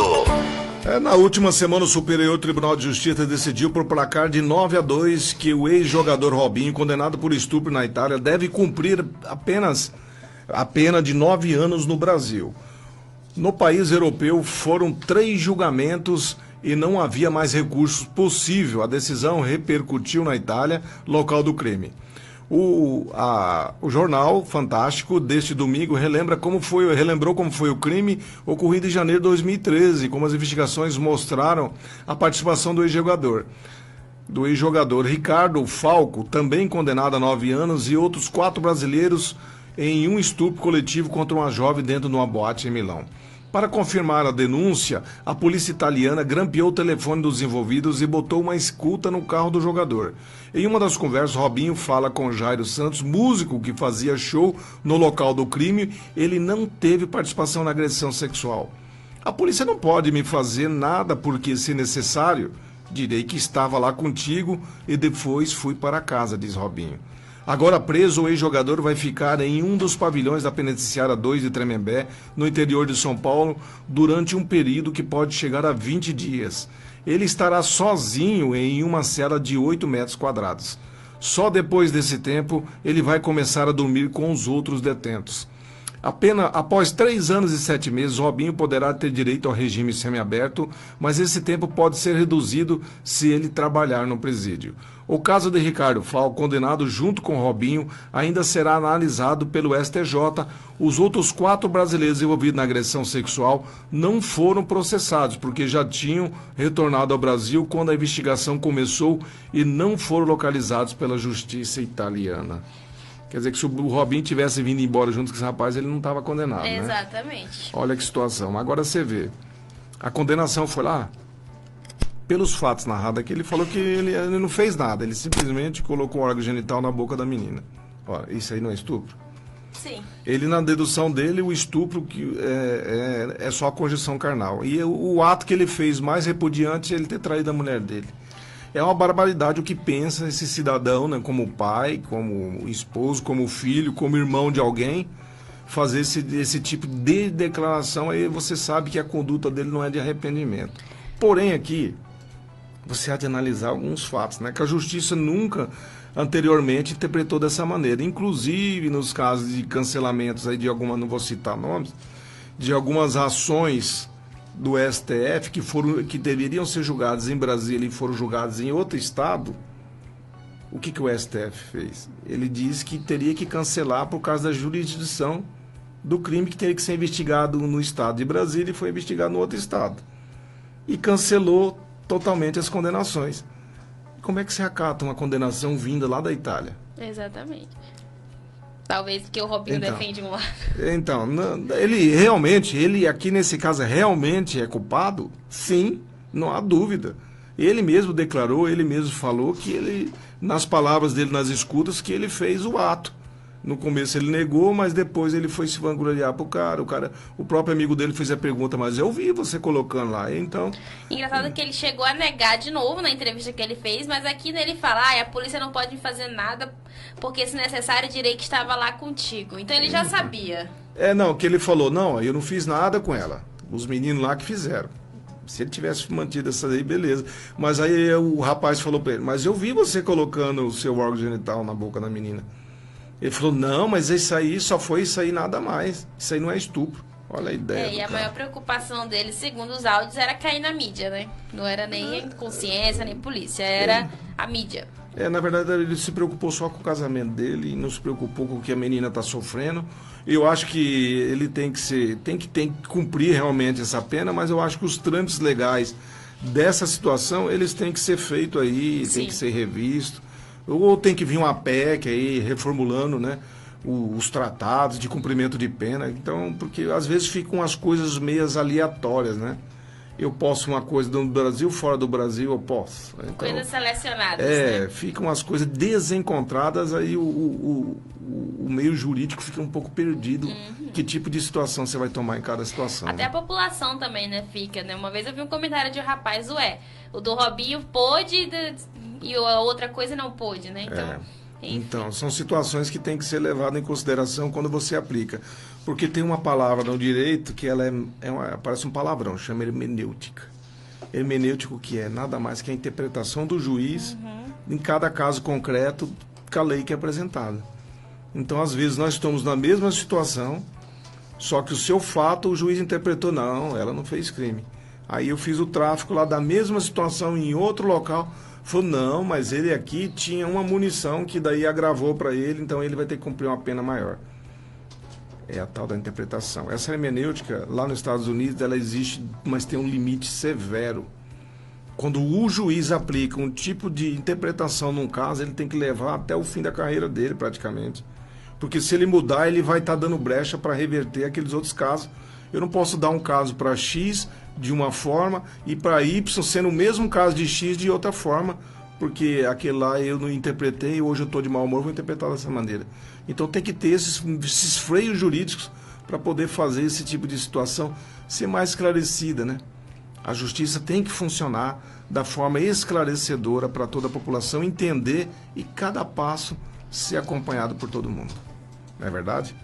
Na última semana, o Superior Tribunal de Justiça decidiu por placar de 9-2 que o ex-jogador Robinho, condenado por estupro na Itália, deve cumprir apenas a pena de 9 anos no Brasil. No país europeu foram 3 julgamentos e não havia mais recursos possível. A decisão repercutiu na Itália, local do crime. O jornal Fantástico deste domingo relembrou como foi o crime ocorrido em janeiro de 2013, como as investigações mostraram a participação do ex-jogador. Ricardo Falco, também condenado a 9 anos, e outros 4 brasileiros em um estupro coletivo contra uma jovem dentro de uma boate em Milão. Para confirmar a denúncia, a polícia italiana grampeou o telefone dos envolvidos e botou uma escuta no carro do jogador. Em uma das conversas, Robinho fala com Jairo Santos, músico que fazia show no local do crime. Ele não teve participação na agressão sexual. A polícia não pode me fazer nada porque, se necessário, direi que estava lá contigo e depois fui para casa, diz Robinho. Agora preso, o ex-jogador vai ficar em um dos pavilhões da Penitenciária 2 de Tremembé, no interior de São Paulo, durante um período que pode chegar a 20 dias. Ele estará sozinho em uma cela de 8 metros quadrados. Só depois desse tempo, ele vai começar a dormir com os outros detentos. Após 3 anos e 7 meses, Robinho poderá ter direito ao regime semiaberto, mas esse tempo pode ser reduzido se ele trabalhar no presídio. O caso de Ricardo Falco, condenado junto com Robinho, ainda será analisado pelo STJ. Os outros 4 brasileiros envolvidos na agressão sexual não foram processados, porque já tinham retornado ao Brasil quando a investigação começou e não foram localizados pela justiça italiana. Quer dizer que se o Robinho tivesse vindo embora junto com esse rapaz, ele não estava condenado, Exatamente. Né? Olha que situação. Agora você vê, a condenação foi lá, pelos fatos narrados aqui, ele falou que ele não fez nada, ele simplesmente colocou o órgão genital na boca da menina. Olha, isso aí não é estupro? Sim. Ele, na dedução dele, o estupro é só a conjunção carnal. E o ato que ele fez mais repudiante é ele ter traído a mulher dele. É uma barbaridade o que pensa esse cidadão, né, como pai, como esposo, como filho, como irmão de alguém, fazer esse tipo de declaração, aí você sabe que a conduta dele não é de arrependimento. Porém, aqui, você há de analisar alguns fatos, né? Que a justiça nunca anteriormente interpretou dessa maneira. Inclusive, nos casos de cancelamentos aí de alguma, não vou citar nomes, de algumas ações do STF que deveriam ser julgadas em Brasília e foram julgadas em outro estado. O que o STF fez? Ele disse que teria que cancelar por causa da jurisdição do crime, que teria que ser investigado no estado de Brasília e foi investigado no outro estado. E cancelou totalmente as condenações. Como é que se acata uma condenação vinda lá da Itália? Exatamente. Talvez porque o Robinho defende um lado. Então, ele aqui nesse caso realmente é culpado? Sim, não há dúvida. Ele mesmo declarou, ele mesmo falou que ele, nas palavras dele nas escutas, que ele fez o ato. No começo ele negou, mas depois ele foi se vangloriar pro cara. O próprio amigo dele fez a pergunta, mas eu vi você colocando lá, então... Engraçado que ele chegou a negar de novo na entrevista que ele fez, mas aqui nele fala, a polícia não pode fazer nada, porque se necessário direi que estava lá contigo. Então ele já sabia. Que ele falou, não, eu não fiz nada com ela. Os meninos lá que fizeram. Se ele tivesse mantido essa aí, beleza. Mas aí o rapaz falou pra ele, mas eu vi você colocando o seu órgão genital na boca da menina. Ele falou, não, mas isso aí só foi isso aí, nada mais. Isso aí não é estupro. Olha a ideia. E a maior preocupação dele, segundo os áudios, era cair na mídia, né? Não era nem consciência, nem polícia, era a mídia. Na verdade, ele se preocupou só com o casamento dele e não se preocupou com o que a menina está sofrendo. Eu acho que ele tem que cumprir realmente essa pena, mas eu acho que os trâmites legais dessa situação, eles têm que ser feitos aí, tem que ser revisto. Ou tem que vir uma PEC aí, reformulando, né, os tratados de cumprimento de pena. Então, porque às vezes ficam as coisas meias aleatórias, né? Eu posso uma coisa no Brasil, fora do Brasil eu posso. Então, coisas selecionadas, né? Ficam as coisas desencontradas, aí o meio jurídico fica um pouco perdido. Que tipo de situação você vai tomar em cada situação. Até a população também, né, fica, né? Uma vez eu vi um comentário de um rapaz, o do Robinho pôde e a outra coisa não pôde, né? Então, são situações que tem que ser levadas em consideração quando você aplica. Porque tem uma palavra no direito que ela parece um palavrão, chama hermenêutica. Hermenêutico que é nada mais que a interpretação do juiz em cada caso concreto com a lei que é apresentada. Então, às vezes, nós estamos na mesma situação, só que o seu fato o juiz interpretou, não, ela não fez crime. Aí eu fiz o tráfico lá da mesma situação em outro local, falou, não, mas ele aqui tinha uma munição que daí agravou para ele, então ele vai ter que cumprir uma pena maior. É a tal da interpretação. Essa hermenêutica, lá nos Estados Unidos, ela existe, mas tem um limite severo. Quando o juiz aplica um tipo de interpretação num caso, ele tem que levar até o fim da carreira dele, praticamente. Porque se ele mudar, ele vai estar dando brecha para reverter aqueles outros casos. Eu não posso dar um caso para X de uma forma e para Y sendo o mesmo caso de X de outra forma, porque aquele lá eu não interpretei e hoje eu estou de mau humor, vou interpretar dessa maneira. Então tem que ter esses freios jurídicos para poder fazer esse tipo de situação ser mais esclarecida, né? A justiça tem que funcionar da forma esclarecedora para toda a população entender e cada passo ser acompanhado por todo mundo. Não é verdade?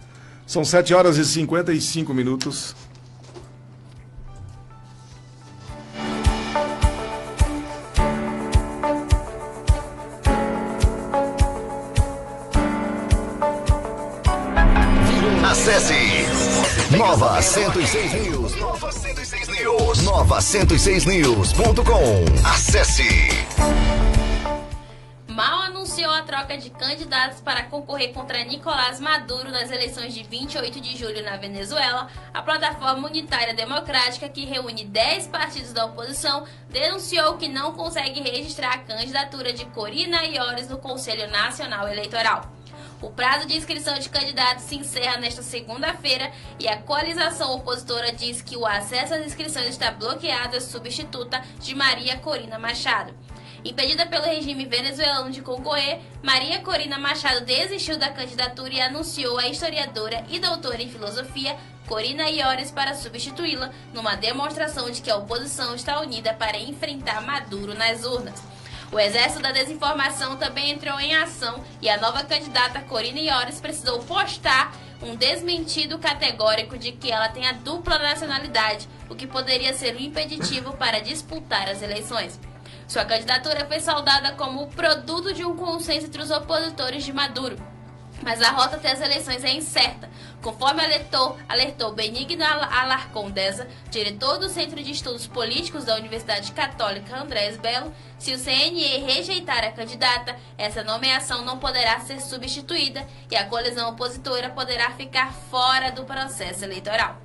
São 7h55. Acesse Nova 106 News. Nova 106 News. Nova 106news.com. Acesse. Mal anunciou a troca de candidatos para concorrer contra Nicolás Maduro nas eleições de 28 de julho na Venezuela, a plataforma unitária democrática, que reúne 10 partidos da oposição, denunciou que não consegue registrar a candidatura de Corina Yoris no Conselho Nacional Eleitoral. O prazo de inscrição de candidatos se encerra nesta segunda-feira e a coalização opositora diz que o acesso às inscrições está bloqueado à substituta de Maria Corina Machado. Impedida pelo regime venezuelano de concorrer, Maria Corina Machado desistiu da candidatura e anunciou a historiadora e doutora em filosofia Corina Yoris para substituí-la, numa demonstração de que a oposição está unida para enfrentar Maduro nas urnas. O Exército da Desinformação também entrou em ação e a nova candidata Corina Yoris precisou postar um desmentido categórico de que ela tem a dupla nacionalidade, o que poderia ser um impeditivo para disputar as eleições. Sua candidatura foi saudada como o produto de um consenso entre os opositores de Maduro. Mas a rota até as eleições é incerta, conforme alertou Benigno Alarcón Deza, diretor do Centro de Estudos Políticos da Universidade Católica Andrés Bello. Se o CNE rejeitar a candidata, essa nomeação não poderá ser substituída e a coalizão opositora poderá ficar fora do processo eleitoral.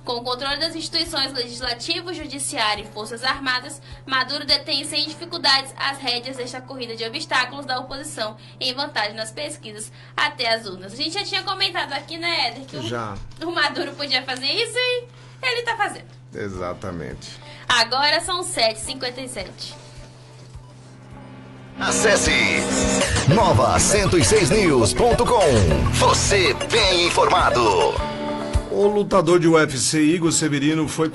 Com o controle das instituições legislativo, judiciário e forças armadas, Maduro detém sem dificuldades as rédeas desta corrida de obstáculos da oposição em vantagem nas pesquisas até as urnas. A gente já tinha comentado aqui, né, Éder, que o Maduro podia fazer isso e ele tá fazendo. Exatamente. Agora são 7h57. Acesse nova106news.com. Você bem informado. O lutador de UFC, Igor Severino, foi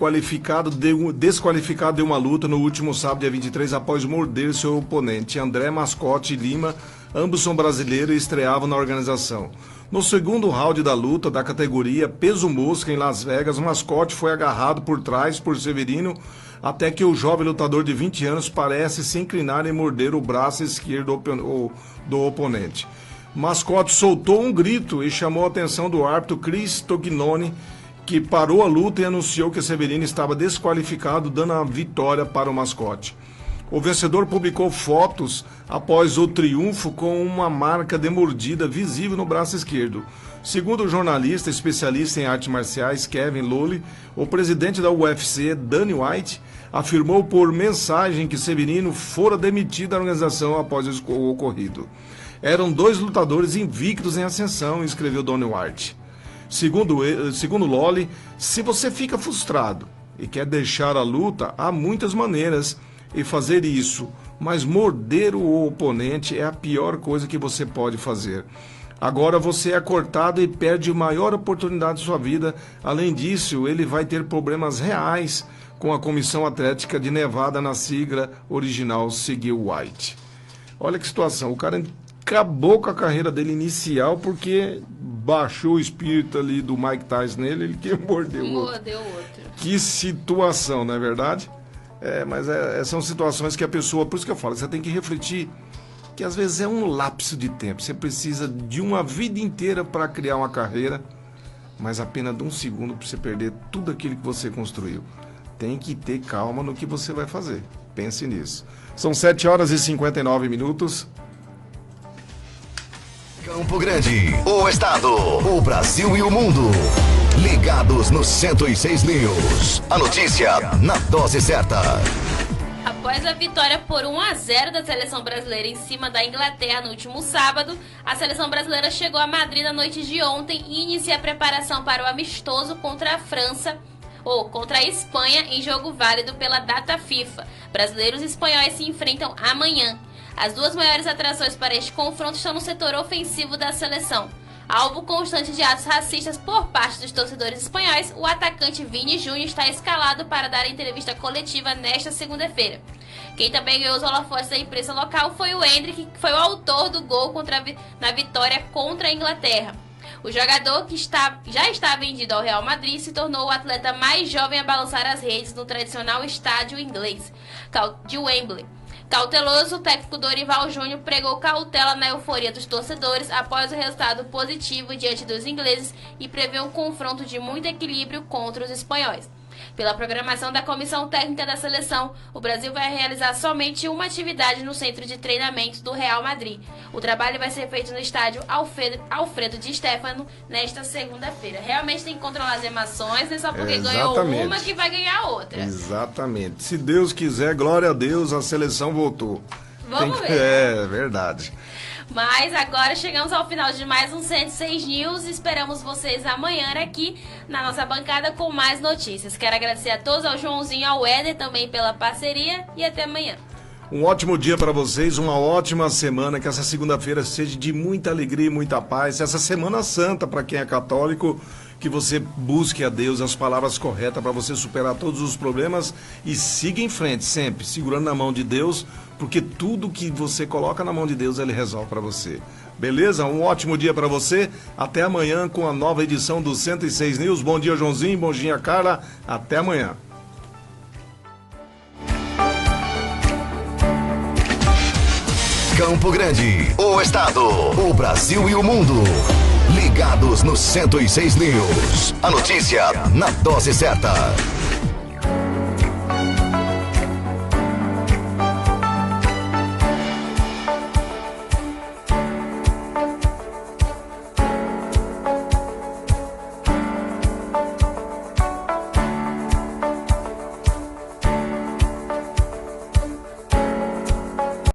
desqualificado de uma luta no último sábado, dia 23, após morder seu oponente, André Mascote Lima. Ambos são brasileiros e estreavam na organização. No segundo round da luta da categoria peso mosca em Las Vegas, Mascote foi agarrado por trás por Severino, até que o jovem lutador de 20 anos parece se inclinar e morder o braço esquerdo do oponente. Mascote soltou um grito e chamou a atenção do árbitro Chris Tognoni, que parou a luta e anunciou que Severino estava desqualificado, dando a vitória para o Mascote. O vencedor publicou fotos após o triunfo com uma marca de mordida visível no braço esquerdo. Segundo o jornalista especialista em artes marciais Kevin Lowry, o presidente da UFC, Danny White, afirmou por mensagem que Severino fora demitido da organização após o ocorrido. Eram dois lutadores invictos em ascensão, escreveu Donny White. Segundo Lowry, se você fica frustrado e quer deixar a luta, há muitas maneiras de fazer isso, mas morder o oponente é a pior coisa que você pode fazer. Agora você é cortado e perde a maior oportunidade de sua vida. Além disso, ele vai ter problemas reais com a Comissão Atlética de Nevada na sigla original, seguiu White. Olha que situação, o cara acabou com a carreira dele inicial porque baixou o espírito ali do Mike Tyson nele, ele que mordeu o outro. Que situação, não é verdade? Mas são situações que a pessoa, por isso que eu falo, você tem que refletir que às vezes é um lapso de tempo, você precisa de uma vida inteira para criar uma carreira, mas apenas de um segundo para você perder tudo aquilo que você construiu. Tem que ter calma no que você vai fazer, pense nisso. São 7h59. Campo Grande, o estado, o Brasil e o mundo. Ligados no 106 News. A notícia na dose certa. Após a vitória por 1-0 da seleção brasileira em cima da Inglaterra no último sábado, a seleção brasileira chegou a Madrid na noite de ontem e inicia a preparação para o amistoso contra a contra a Espanha em jogo válido pela data FIFA. Brasileiros e espanhóis se enfrentam amanhã. As duas maiores atrações para este confronto estão no setor ofensivo da seleção. Alvo constante de atos racistas por parte dos torcedores espanhóis, o atacante Vini Júnior está escalado para dar a entrevista coletiva nesta segunda-feira. Quem também ganhou os holofotes da imprensa local foi o Endrick, que foi o autor do gol na vitória contra a Inglaterra. O jogador, que já está vendido ao Real Madrid, se tornou o atleta mais jovem a balançar as redes no tradicional estádio inglês de Wembley. Cauteloso, o técnico Dorival Júnior pregou cautela na euforia dos torcedores após o resultado positivo diante dos ingleses e prevê um confronto de muito equilíbrio contra os espanhóis. Pela programação da comissão técnica da seleção, o Brasil vai realizar somente uma atividade no centro de treinamento do Real Madrid. O trabalho vai ser feito no estádio Alfredo Di Stéfano nesta segunda-feira. Realmente tem que controlar as emoções, não é só porque ganhou uma que vai ganhar outra. Exatamente. Se Deus quiser, glória a Deus, a seleção voltou. Vamos ver. É verdade. Mas agora chegamos ao final de mais um 106 News. Esperamos vocês amanhã aqui na nossa bancada com mais notícias. Quero agradecer a todos, ao Joãozinho e ao Éder também pela parceria e até amanhã. Um ótimo dia para vocês, uma ótima semana, que essa segunda-feira seja de muita alegria e muita paz. Essa Semana Santa, para quem é católico, que você busque a Deus as palavras corretas para você superar todos os problemas e siga em frente sempre, segurando na mão de Deus, porque tudo que você coloca na mão de Deus, Ele resolve para você. Beleza? Um ótimo dia para você. Até amanhã com a nova edição do 106 News. Bom dia, Joãozinho. Bom dia, Carla. Até amanhã. Campo Grande, o estado, o Brasil e o mundo. Ligados no 106 News. A notícia na dose certa.